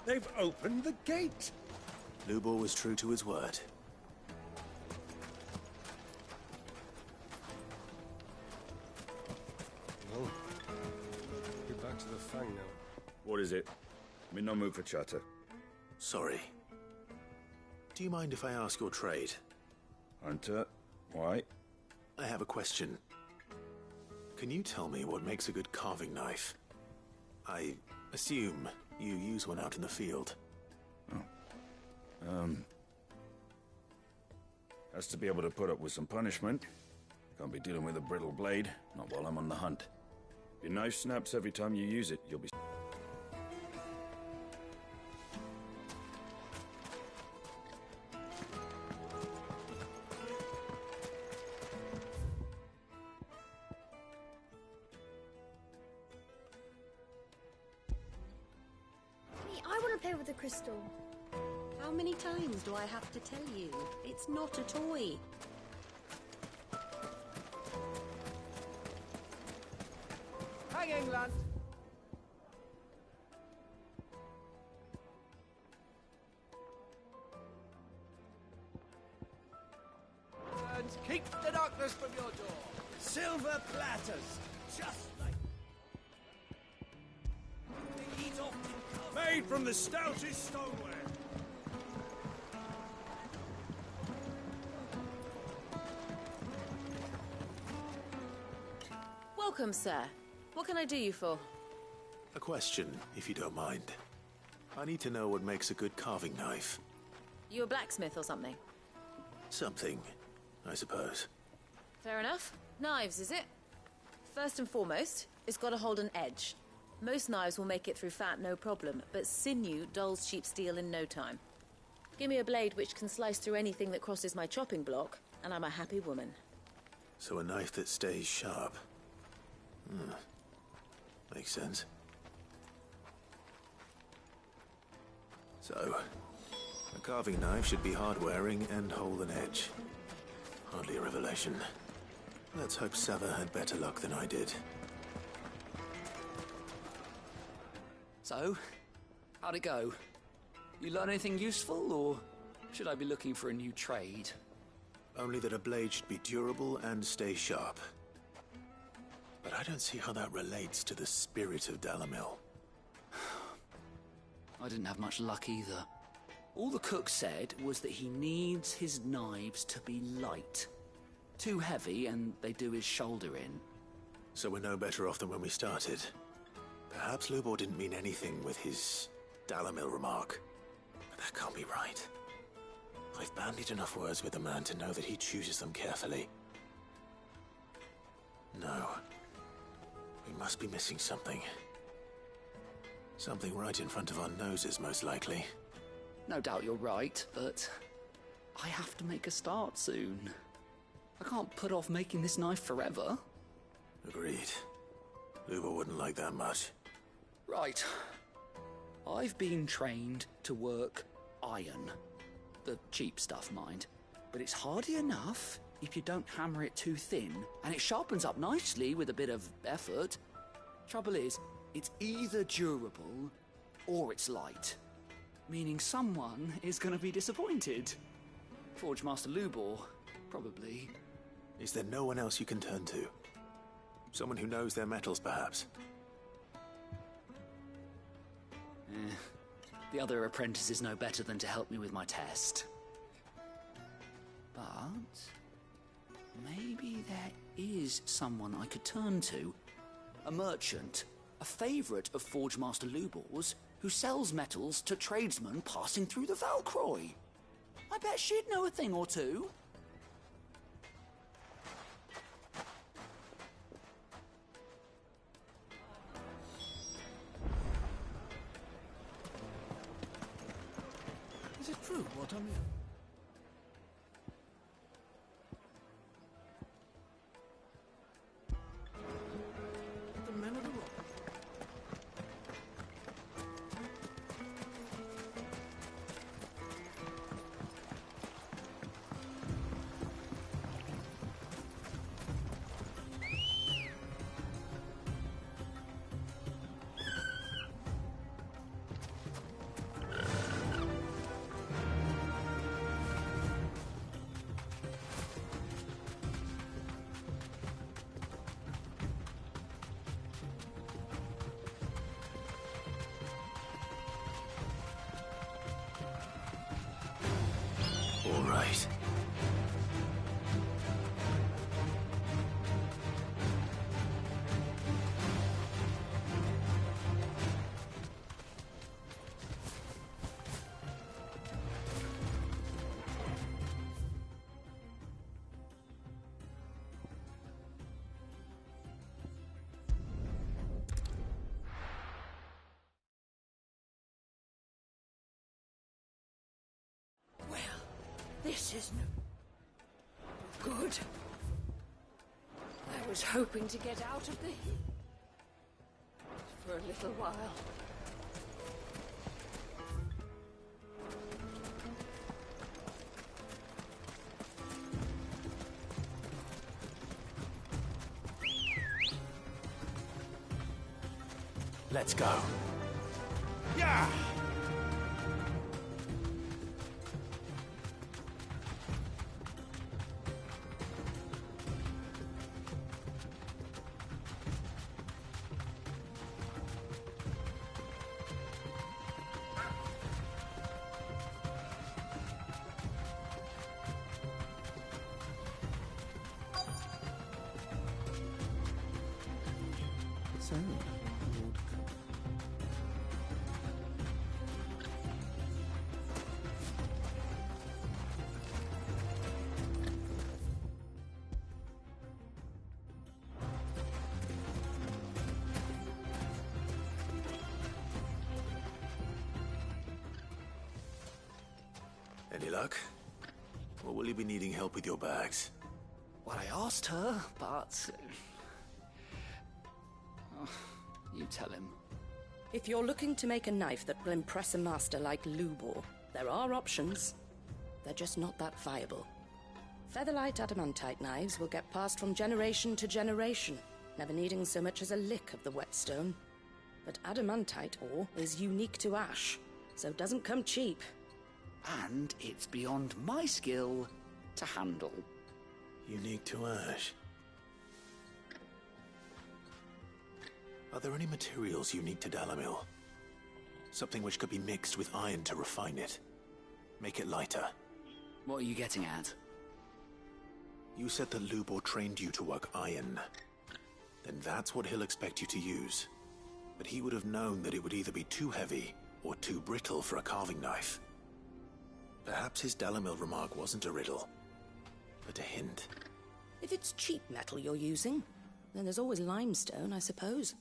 Speaker 2: they've opened the gate.
Speaker 10: Lubor was true to his word.
Speaker 21: Well, get back to the Fang now.
Speaker 11: What is it? I'm in no mood for chatter.
Speaker 10: Sorry. Do you mind if I ask your trade?
Speaker 11: Hunter, why?
Speaker 10: I have a question. Can you tell me what makes a good carving knife? I assume you use one out in the field.
Speaker 11: Has to be able to put up with some punishment. Can't be dealing with a brittle blade, not while I'm on the hunt. If your knife snaps every time you use it, you'll be...
Speaker 22: I want to play with the crystal.
Speaker 3: How many times do I have to tell you? It's not a toy.
Speaker 20: Hi, England!
Speaker 2: And keep the darkness from your door. Silver platters, just like... They eat off in cover.
Speaker 11: Made from the stoutest stoneware!
Speaker 3: Welcome, sir. What can I do you for?
Speaker 10: A question, if you don't mind. I need to know what makes a good carving knife.
Speaker 3: You a blacksmith or something?
Speaker 10: Something, I suppose.
Speaker 3: Fair enough. Knives, is it? First and foremost, it's got to hold an edge. Most knives will make it through fat, no problem, but sinew dulls cheap steel in no time. Give me a blade which can slice through anything that crosses my chopping block, and I'm a happy woman.
Speaker 10: So a knife that stays sharp. Makes sense. So, a carving knife should be hard-wearing and hold an edge. Hardly a revelation. Let's hope Sava had better luck than I did.
Speaker 17: So, how'd it go? You learn anything useful, or should I be looking for a new trade?
Speaker 10: Only that a blade should be durable and stay sharp. But I don't see how that relates to the spirit of Dalimil.
Speaker 17: I didn't have much luck either. All the cook said was that he needs his knives to be light. Too heavy and they do his shoulder in.
Speaker 10: So we're no better off than when we started. Perhaps Lubor didn't mean anything with his Dalamil remark. But that can't be right. I've bandied enough words with the man to know that he chooses them carefully. No. We must be missing something. Something right in front of our noses, most likely.
Speaker 17: No doubt you're right, but I have to make a start soon. I can't put off making this knife forever.
Speaker 10: Agreed. Lubor wouldn't like that much.
Speaker 17: Right. I've been trained to work iron. The cheap stuff, mind. But it's hardy enough if you don't hammer it too thin, and it sharpens up nicely with a bit of effort. Trouble is, it's either durable or it's light. Meaning someone is going to be disappointed. Forge Master Lubor, probably.
Speaker 10: Is there no one else you can turn to? Someone who knows their metals, perhaps?
Speaker 17: The other apprentices know better than to help me with my test. But maybe there is someone I could turn to. A merchant, a favourite of Forge Master Lubor's, who sells metals to tradesmen passing through the Valcroy. I bet she'd know a thing or two.
Speaker 9: Is it true what I'm... The men of the rock.
Speaker 10: All right.
Speaker 4: This is no good. I was hoping to get out of the heat for a little while.
Speaker 10: Let's go.
Speaker 9: Yeah! So, Lord...
Speaker 10: Any luck? Or will you be needing help with your bags?
Speaker 17: Well, I asked her, but... Oh, you tell him.
Speaker 5: If you're looking to make a knife that will impress a master like Lubor, there are options. They're just not that viable. Featherlight adamantite knives will get passed from generation to generation, never needing so much as a lick of the whetstone. But adamantite ore is unique to ash, so it doesn't come cheap.
Speaker 17: And it's beyond my skill to handle.
Speaker 10: Unique to ash. Are there any materials unique to Dalamil? Something which could be mixed with iron to refine it. Make it lighter.
Speaker 17: What are you getting at?
Speaker 10: You said that Lubor trained you to work iron. then that's what he'll expect you to use. But he would have known that it would either be too heavy or too brittle for a carving knife. Perhaps his Dalimil remark wasn't a riddle, but a hint.
Speaker 5: If it's cheap metal you're using, then there's always limestone, I suppose.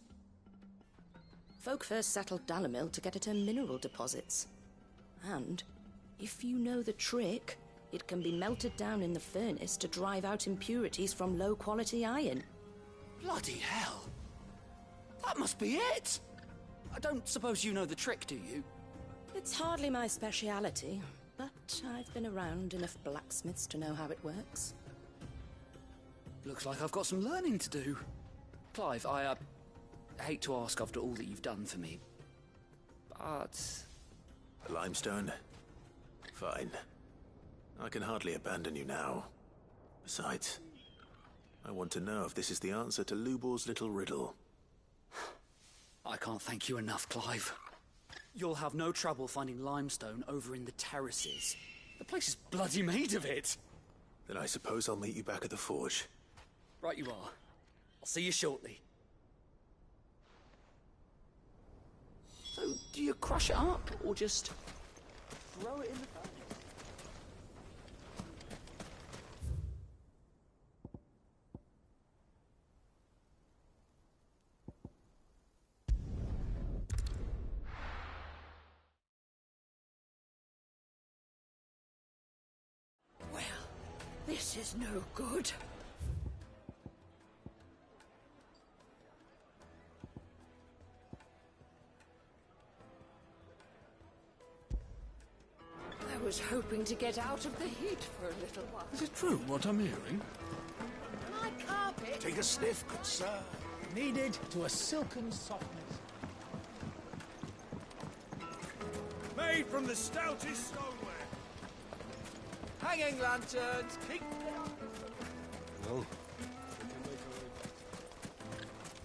Speaker 5: Folk first settled Dalimil to get at her mineral deposits. And, if you know the trick, it can be melted down in the furnace to drive out impurities from low-quality iron.
Speaker 17: Bloody hell! That must be it! I don't suppose you know the trick, do you?
Speaker 5: It's hardly my speciality, but I've been around enough blacksmiths to know how it works.
Speaker 17: Looks like I've got some learning to do. Clive, I hate to ask after all that you've done for me, but...
Speaker 10: Limestone? Fine. I can hardly abandon you now. Besides, I want to know if this is the answer to Lubor's little riddle.
Speaker 17: I can't thank you enough, Clive. You'll have no trouble finding limestone over in the terraces. The place is bloody made of it.
Speaker 10: Then I suppose I'll meet you back at the forge.
Speaker 17: Right you are. I'll see you shortly. So, do you crush it up, or just throw it in the furnace?
Speaker 8: Well, this is no good. I was hoping to get out of the heat for a little while.
Speaker 11: Is it true what I'm hearing?
Speaker 8: My carpet.
Speaker 9: Take a sniff, good sir.
Speaker 12: Kneaded to a silken softness.
Speaker 9: Made from the stoutest stoneware.
Speaker 12: Hanging lanterns, keep...
Speaker 21: Well,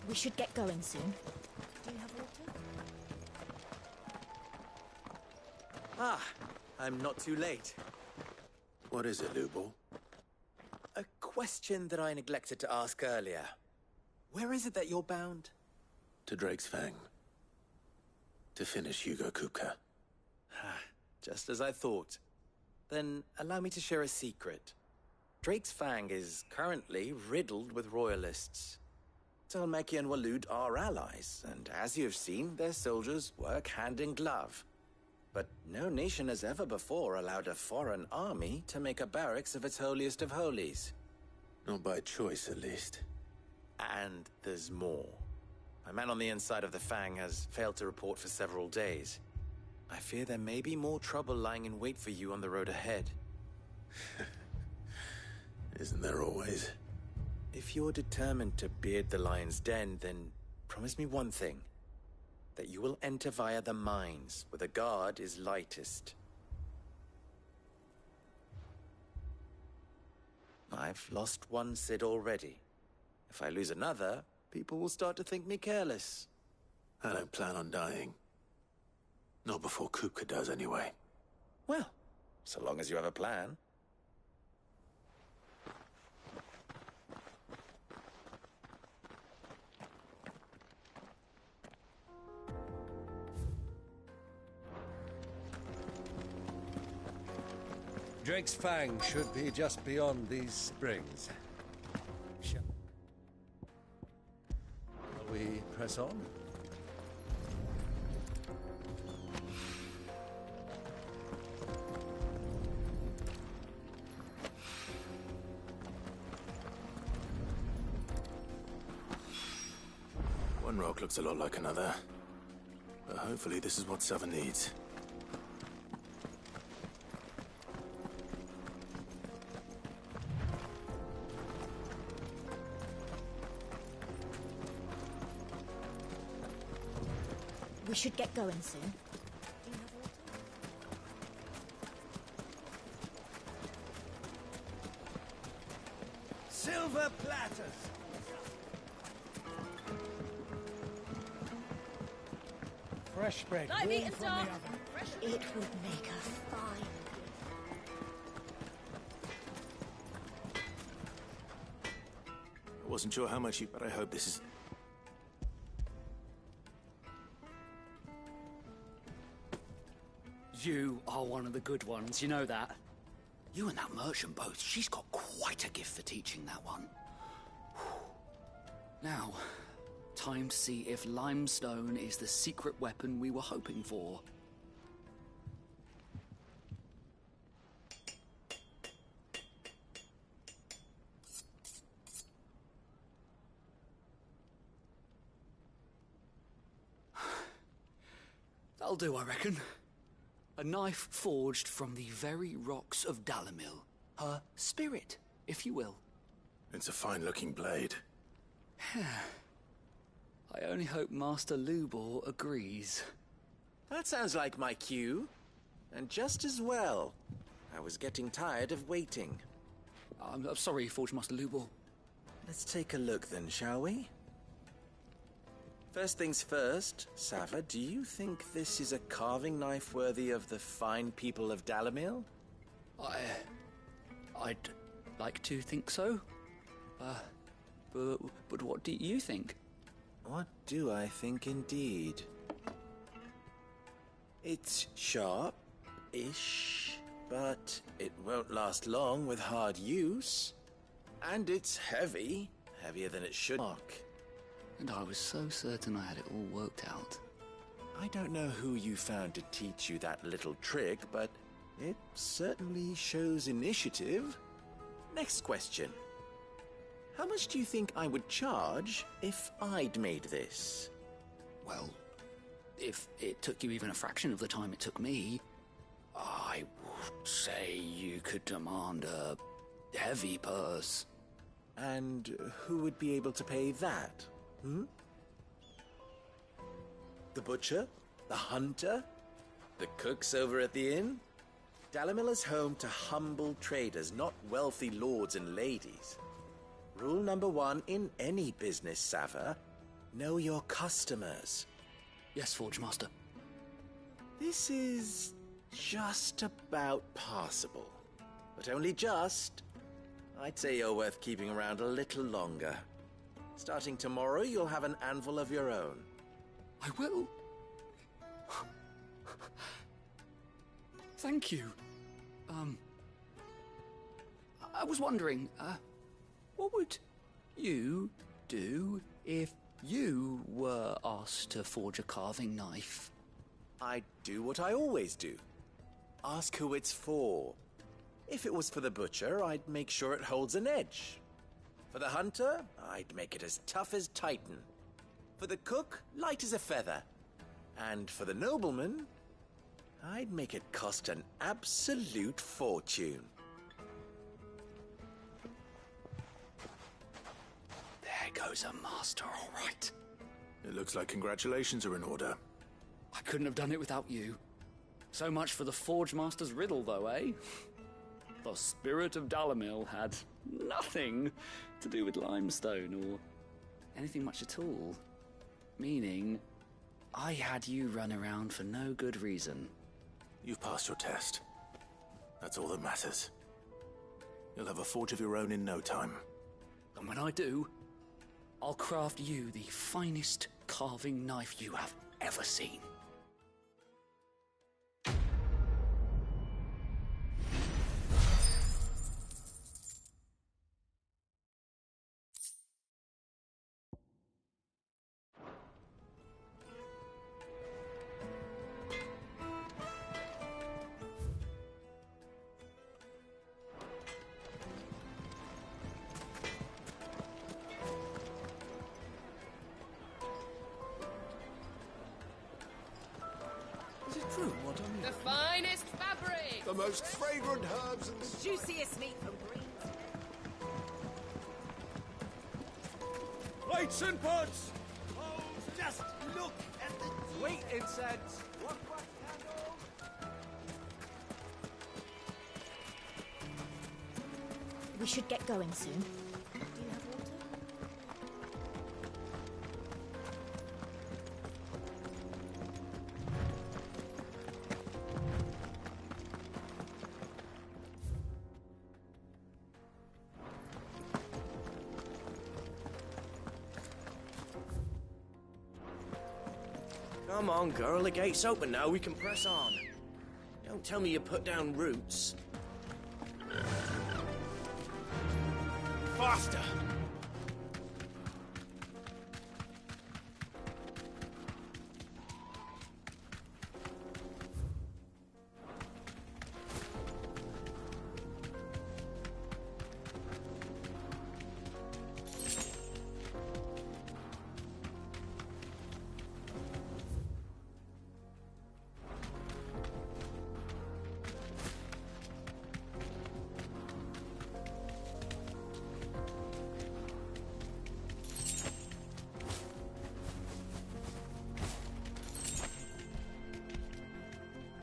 Speaker 23: We should get going soon. Do you have water?
Speaker 15: Ah, I'm not too late.
Speaker 10: What is it, Lubor?
Speaker 15: A question that I neglected to ask earlier. Where is it that you're bound?
Speaker 10: To Drake's Fang. To finish Hugo Kupka.
Speaker 15: Just as I thought. Then allow me to share a secret. Drake's Fang is currently riddled with royalists. Talmeki and Waloed are allies, and as you have seen, their soldiers work hand in glove. But no nation has ever before allowed a foreign army to make a barracks of its holiest of holies.
Speaker 10: Not by choice, at least.
Speaker 15: And there's more. A man on the inside of the Fang has failed to report for several days. I fear there may be more trouble lying in wait for you on the road ahead.
Speaker 10: Isn't there always?
Speaker 15: If you're determined to beard the lion's den, then promise me one thing. That you will enter via the mines, where the guard is lightest. I've lost one Cid already. If I lose another, people will start to think me careless.
Speaker 10: I don't plan on dying. Not before Kupka does, anyway.
Speaker 15: Well, so long as you have a plan.
Speaker 2: Drake's Fang should be just beyond these springs. Shall we press on?
Speaker 10: One rock looks a lot like another. But hopefully this is what Sava needs.
Speaker 23: We should get going soon.
Speaker 9: Silver platters.
Speaker 12: Fresh bread.
Speaker 23: I've
Speaker 12: warm
Speaker 23: eaten
Speaker 12: from
Speaker 23: dark.
Speaker 12: the oven.
Speaker 23: It would make us fine.
Speaker 10: I wasn't sure how much you... but I hope this is...
Speaker 17: You are one of the good ones, you know that. You and that merchant both, she's got quite a gift for teaching, that one. Now, time to see if limestone is the secret weapon we were hoping for. That'll do, I reckon. A knife forged from the very rocks of Dalimil. Her spirit, if you will.
Speaker 10: It's a fine-looking blade.
Speaker 17: I only hope Master Lubor agrees.
Speaker 15: That sounds like my cue. And just as well. I was getting tired of waiting.
Speaker 17: I'm sorry, Forge Master Lubor.
Speaker 15: Let's take a look then, shall we? First things first, Sava, do you think this is a carving knife worthy of the fine people of Dalimil?
Speaker 17: I'd like to think so. But what do you think?
Speaker 15: What do I think indeed? It's sharp-ish, but it won't last long with hard use. And it's heavy, heavier than it should.
Speaker 17: And I was so certain I had it all worked out.
Speaker 15: I don't know who you found to teach you that little trick, but it certainly shows initiative. Next question. How much do you think I would charge if I'd made this?
Speaker 17: Well, if it took you even a fraction of the time it took me, I would say you could demand a heavy purse.
Speaker 15: And who would be able to pay that? The butcher? The hunter? The cooks over at the inn? Dalimil is home to humble traders, not wealthy lords and ladies. Rule number 1 in any business, Sava, know your customers.
Speaker 17: Yes, Forge Master.
Speaker 15: This is just about passable. But only just. I'd say you're worth keeping around a little longer. Starting tomorrow, you'll have an anvil of your own.
Speaker 17: I will. Thank you. I was wondering, what would you do if you were asked to forge a carving knife?
Speaker 15: I'd do what I always do. Ask who it's for. If it was for the butcher, I'd make sure it holds an edge. For the hunter, I'd make it as tough as Titan. For the cook, light as a feather. And for the nobleman, I'd make it cost an absolute fortune.
Speaker 17: There goes a master, all right.
Speaker 10: It looks like congratulations are in order.
Speaker 17: I couldn't have done it without you. So much for the Forge Master's riddle, though, eh? The spirit of Dalimil had nothing to do with limestone or anything much at all. Meaning, I had you run around for no good reason.
Speaker 10: You've passed your test. That's all that matters. You'll have a forge of your own in no time.
Speaker 17: And when I do, I'll craft you the finest carving knife you have ever seen.
Speaker 2: Is it true what I mean?
Speaker 4: The finest fabric!
Speaker 2: The most fragrant herbs and
Speaker 8: The juiciest meat from Greens.
Speaker 2: Lights and pots! Oh, just look at the sweet incense! One candle!
Speaker 23: We should get going soon. Do you have water?
Speaker 18: Come on, girl, the gate's open now, we can press on. tell me you put down roots.
Speaker 9: Faster!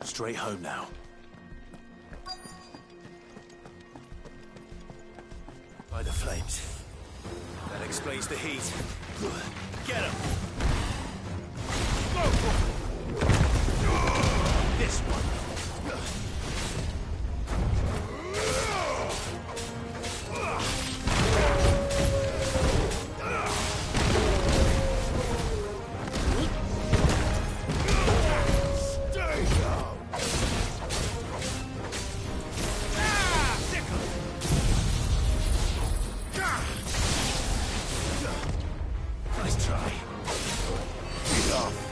Speaker 10: Straight home now. By the flames. That explains the heat. Get him! This one. Nice try. Get off.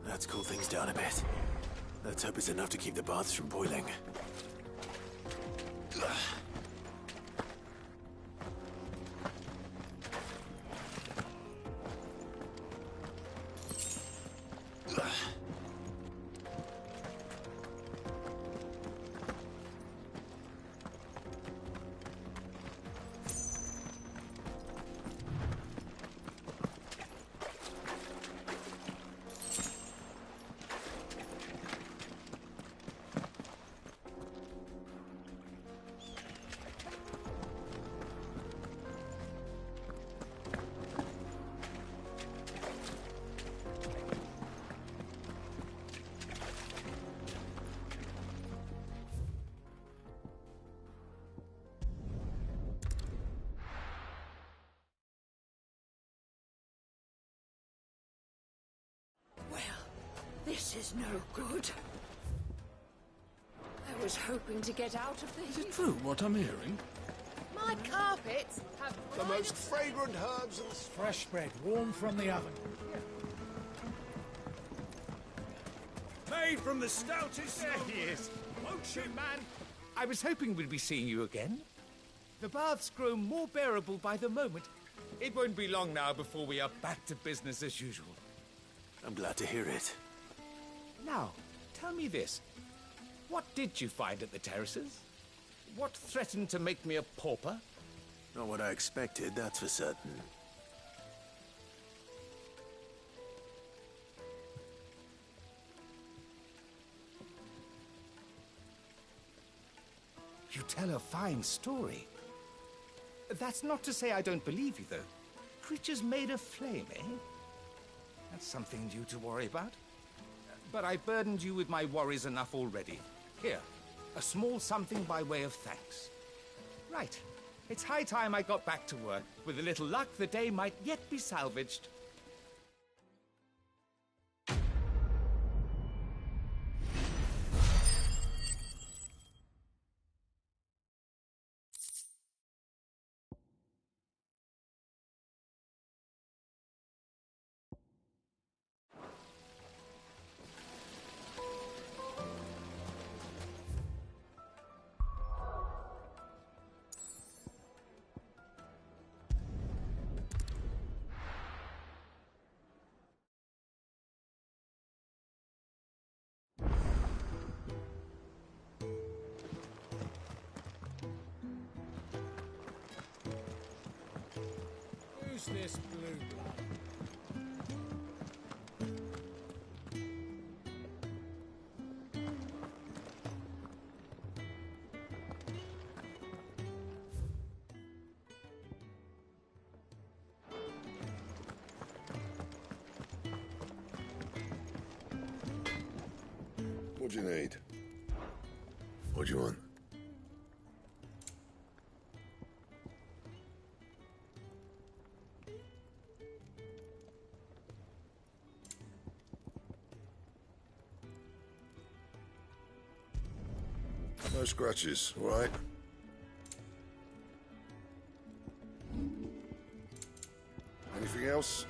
Speaker 10: Let's cool things down a bit. Let's hope it's enough to keep the baths from boiling.
Speaker 8: This is no good. I was hoping to get out of the heat.
Speaker 11: Is it true what I'm hearing?
Speaker 4: My carpets have
Speaker 12: The most fragrant herbs and fresh bread, warm from the oven.
Speaker 20: Made from the stoutest... There he is. Won't you, man? I was hoping we'd be seeing you again. The baths grow more bearable by the moment. It won't be long now before we are back to business as usual.
Speaker 10: I'm glad to hear it.
Speaker 20: Now, tell me this. What did you find at the terraces? What threatened to make me a pauper?
Speaker 10: Not what I expected, that's for certain.
Speaker 20: You tell a fine story. That's not to say I don't believe you, though. Creatures made of flame, eh? That's something new to worry about. But I burdened you with my worries enough already. Here, a small something by way of thanks. Right. It's high time I got back to work. With a little luck, the day might yet be salvaged.
Speaker 12: Who's this blue blood?
Speaker 1: What do you need? What do you want? No scratches, all right? Anything else?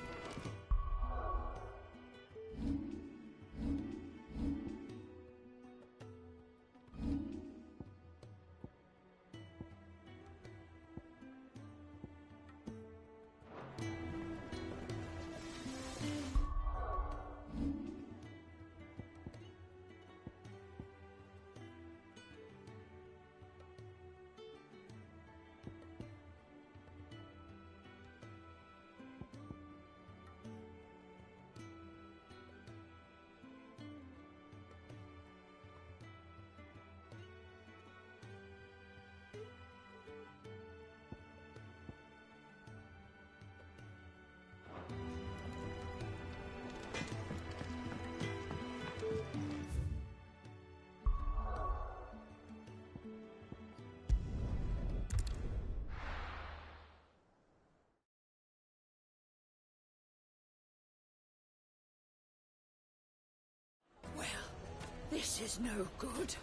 Speaker 8: This is no good.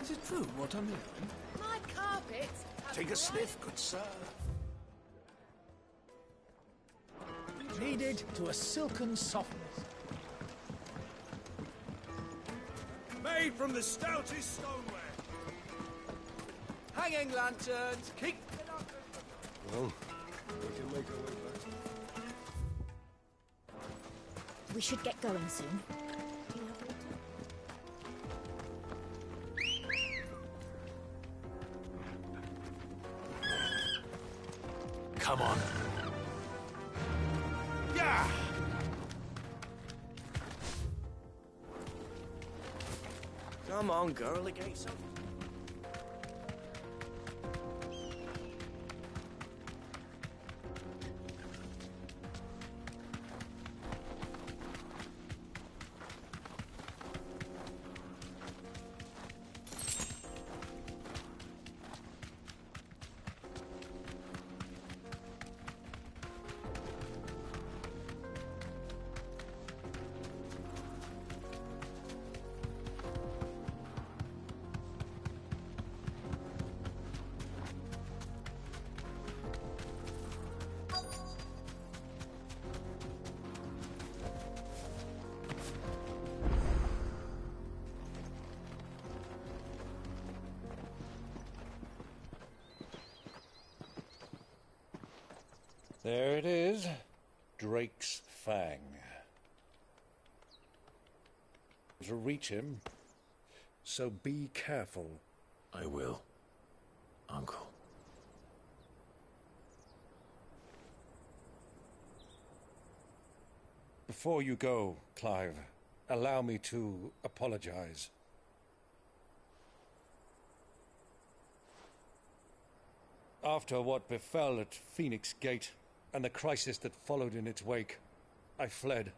Speaker 9: Is it true what I'm hearing?
Speaker 8: My carpet.
Speaker 12: Take a sniff, good sir. Kneaded to a silken softness.
Speaker 2: Made from the stoutest stoneware. Hanging lanterns, keep it up.
Speaker 21: Well, we can make our way back.
Speaker 23: We should get going soon.
Speaker 10: Come on.
Speaker 2: Yeah!
Speaker 18: Come on, girl, the gate's open.
Speaker 6: There it is. Drake's Fang. To reach him, so be careful.
Speaker 10: I will, Uncle.
Speaker 6: Before you go, Clive, allow me to apologize. After what befell at Phoenix Gate and the crisis that followed in its wake, I fled.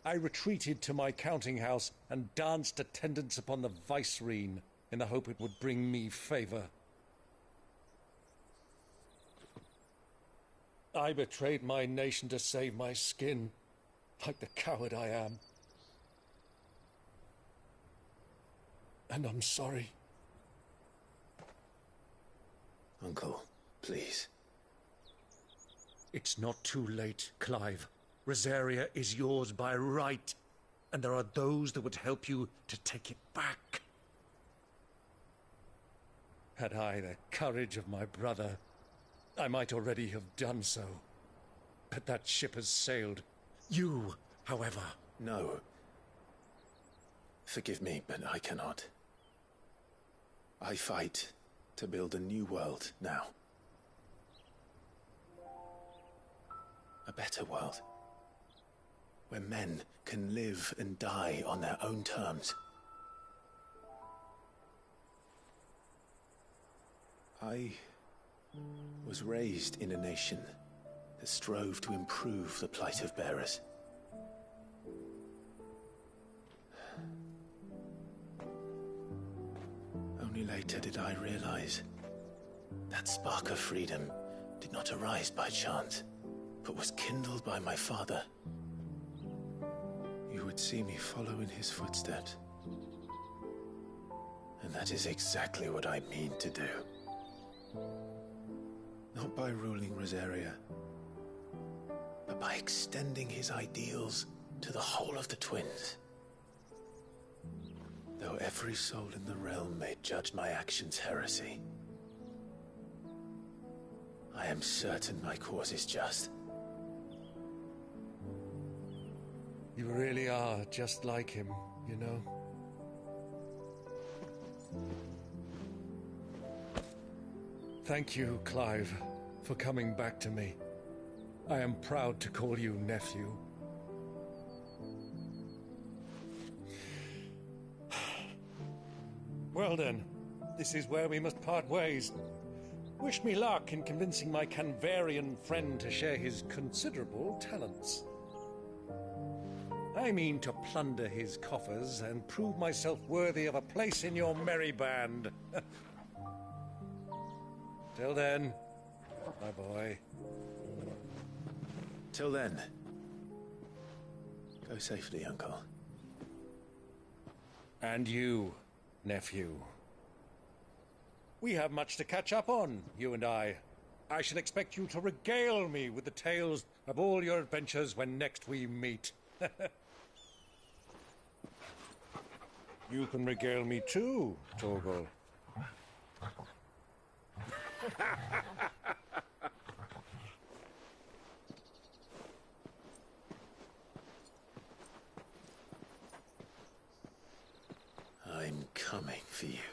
Speaker 6: I retreated to my counting house and danced attendance upon the Vicereine in the hope it would bring me favor. I betrayed my nation to save my skin, like the coward I am. And I'm sorry.
Speaker 10: Uncle, please.
Speaker 6: It's not too late, Clive. Rosaria is yours by right, and there are those that would help you to take it back. Had I the courage of my brother, I might already have done so. But that ship has sailed. You, however...
Speaker 10: No. Forgive me, but I cannot. I fight to build a new world now. A better world. Where men can live and die on their own terms. I was raised in a nation that strove to improve the plight of bearers. Only later did I realize that spark of freedom did not arise by chance, but was kindled by my father. You would see me follow in his footsteps. And that is exactly what I mean to do. Not by ruling Rosaria, but by extending his ideals to the whole of the Twins. Though every soul in the realm may judge my actions heresy, I am certain my cause is just.
Speaker 6: You really are just like him, you know? Thank you, Clive, for coming back to me. I am proud to call you nephew. Well then, this is where we must part ways. Wish me luck in convincing my Canvarian friend to share his considerable talents. I mean to plunder his coffers and prove myself worthy of a place in your merry band. Till then, my boy.
Speaker 10: Till then, go safely, Uncle.
Speaker 6: And you, nephew. We have much to catch up on, you and I. I shall expect you to regale me with the tales of all your adventures when next we meet. You can regale me too, Torgal.
Speaker 10: I'm coming for you.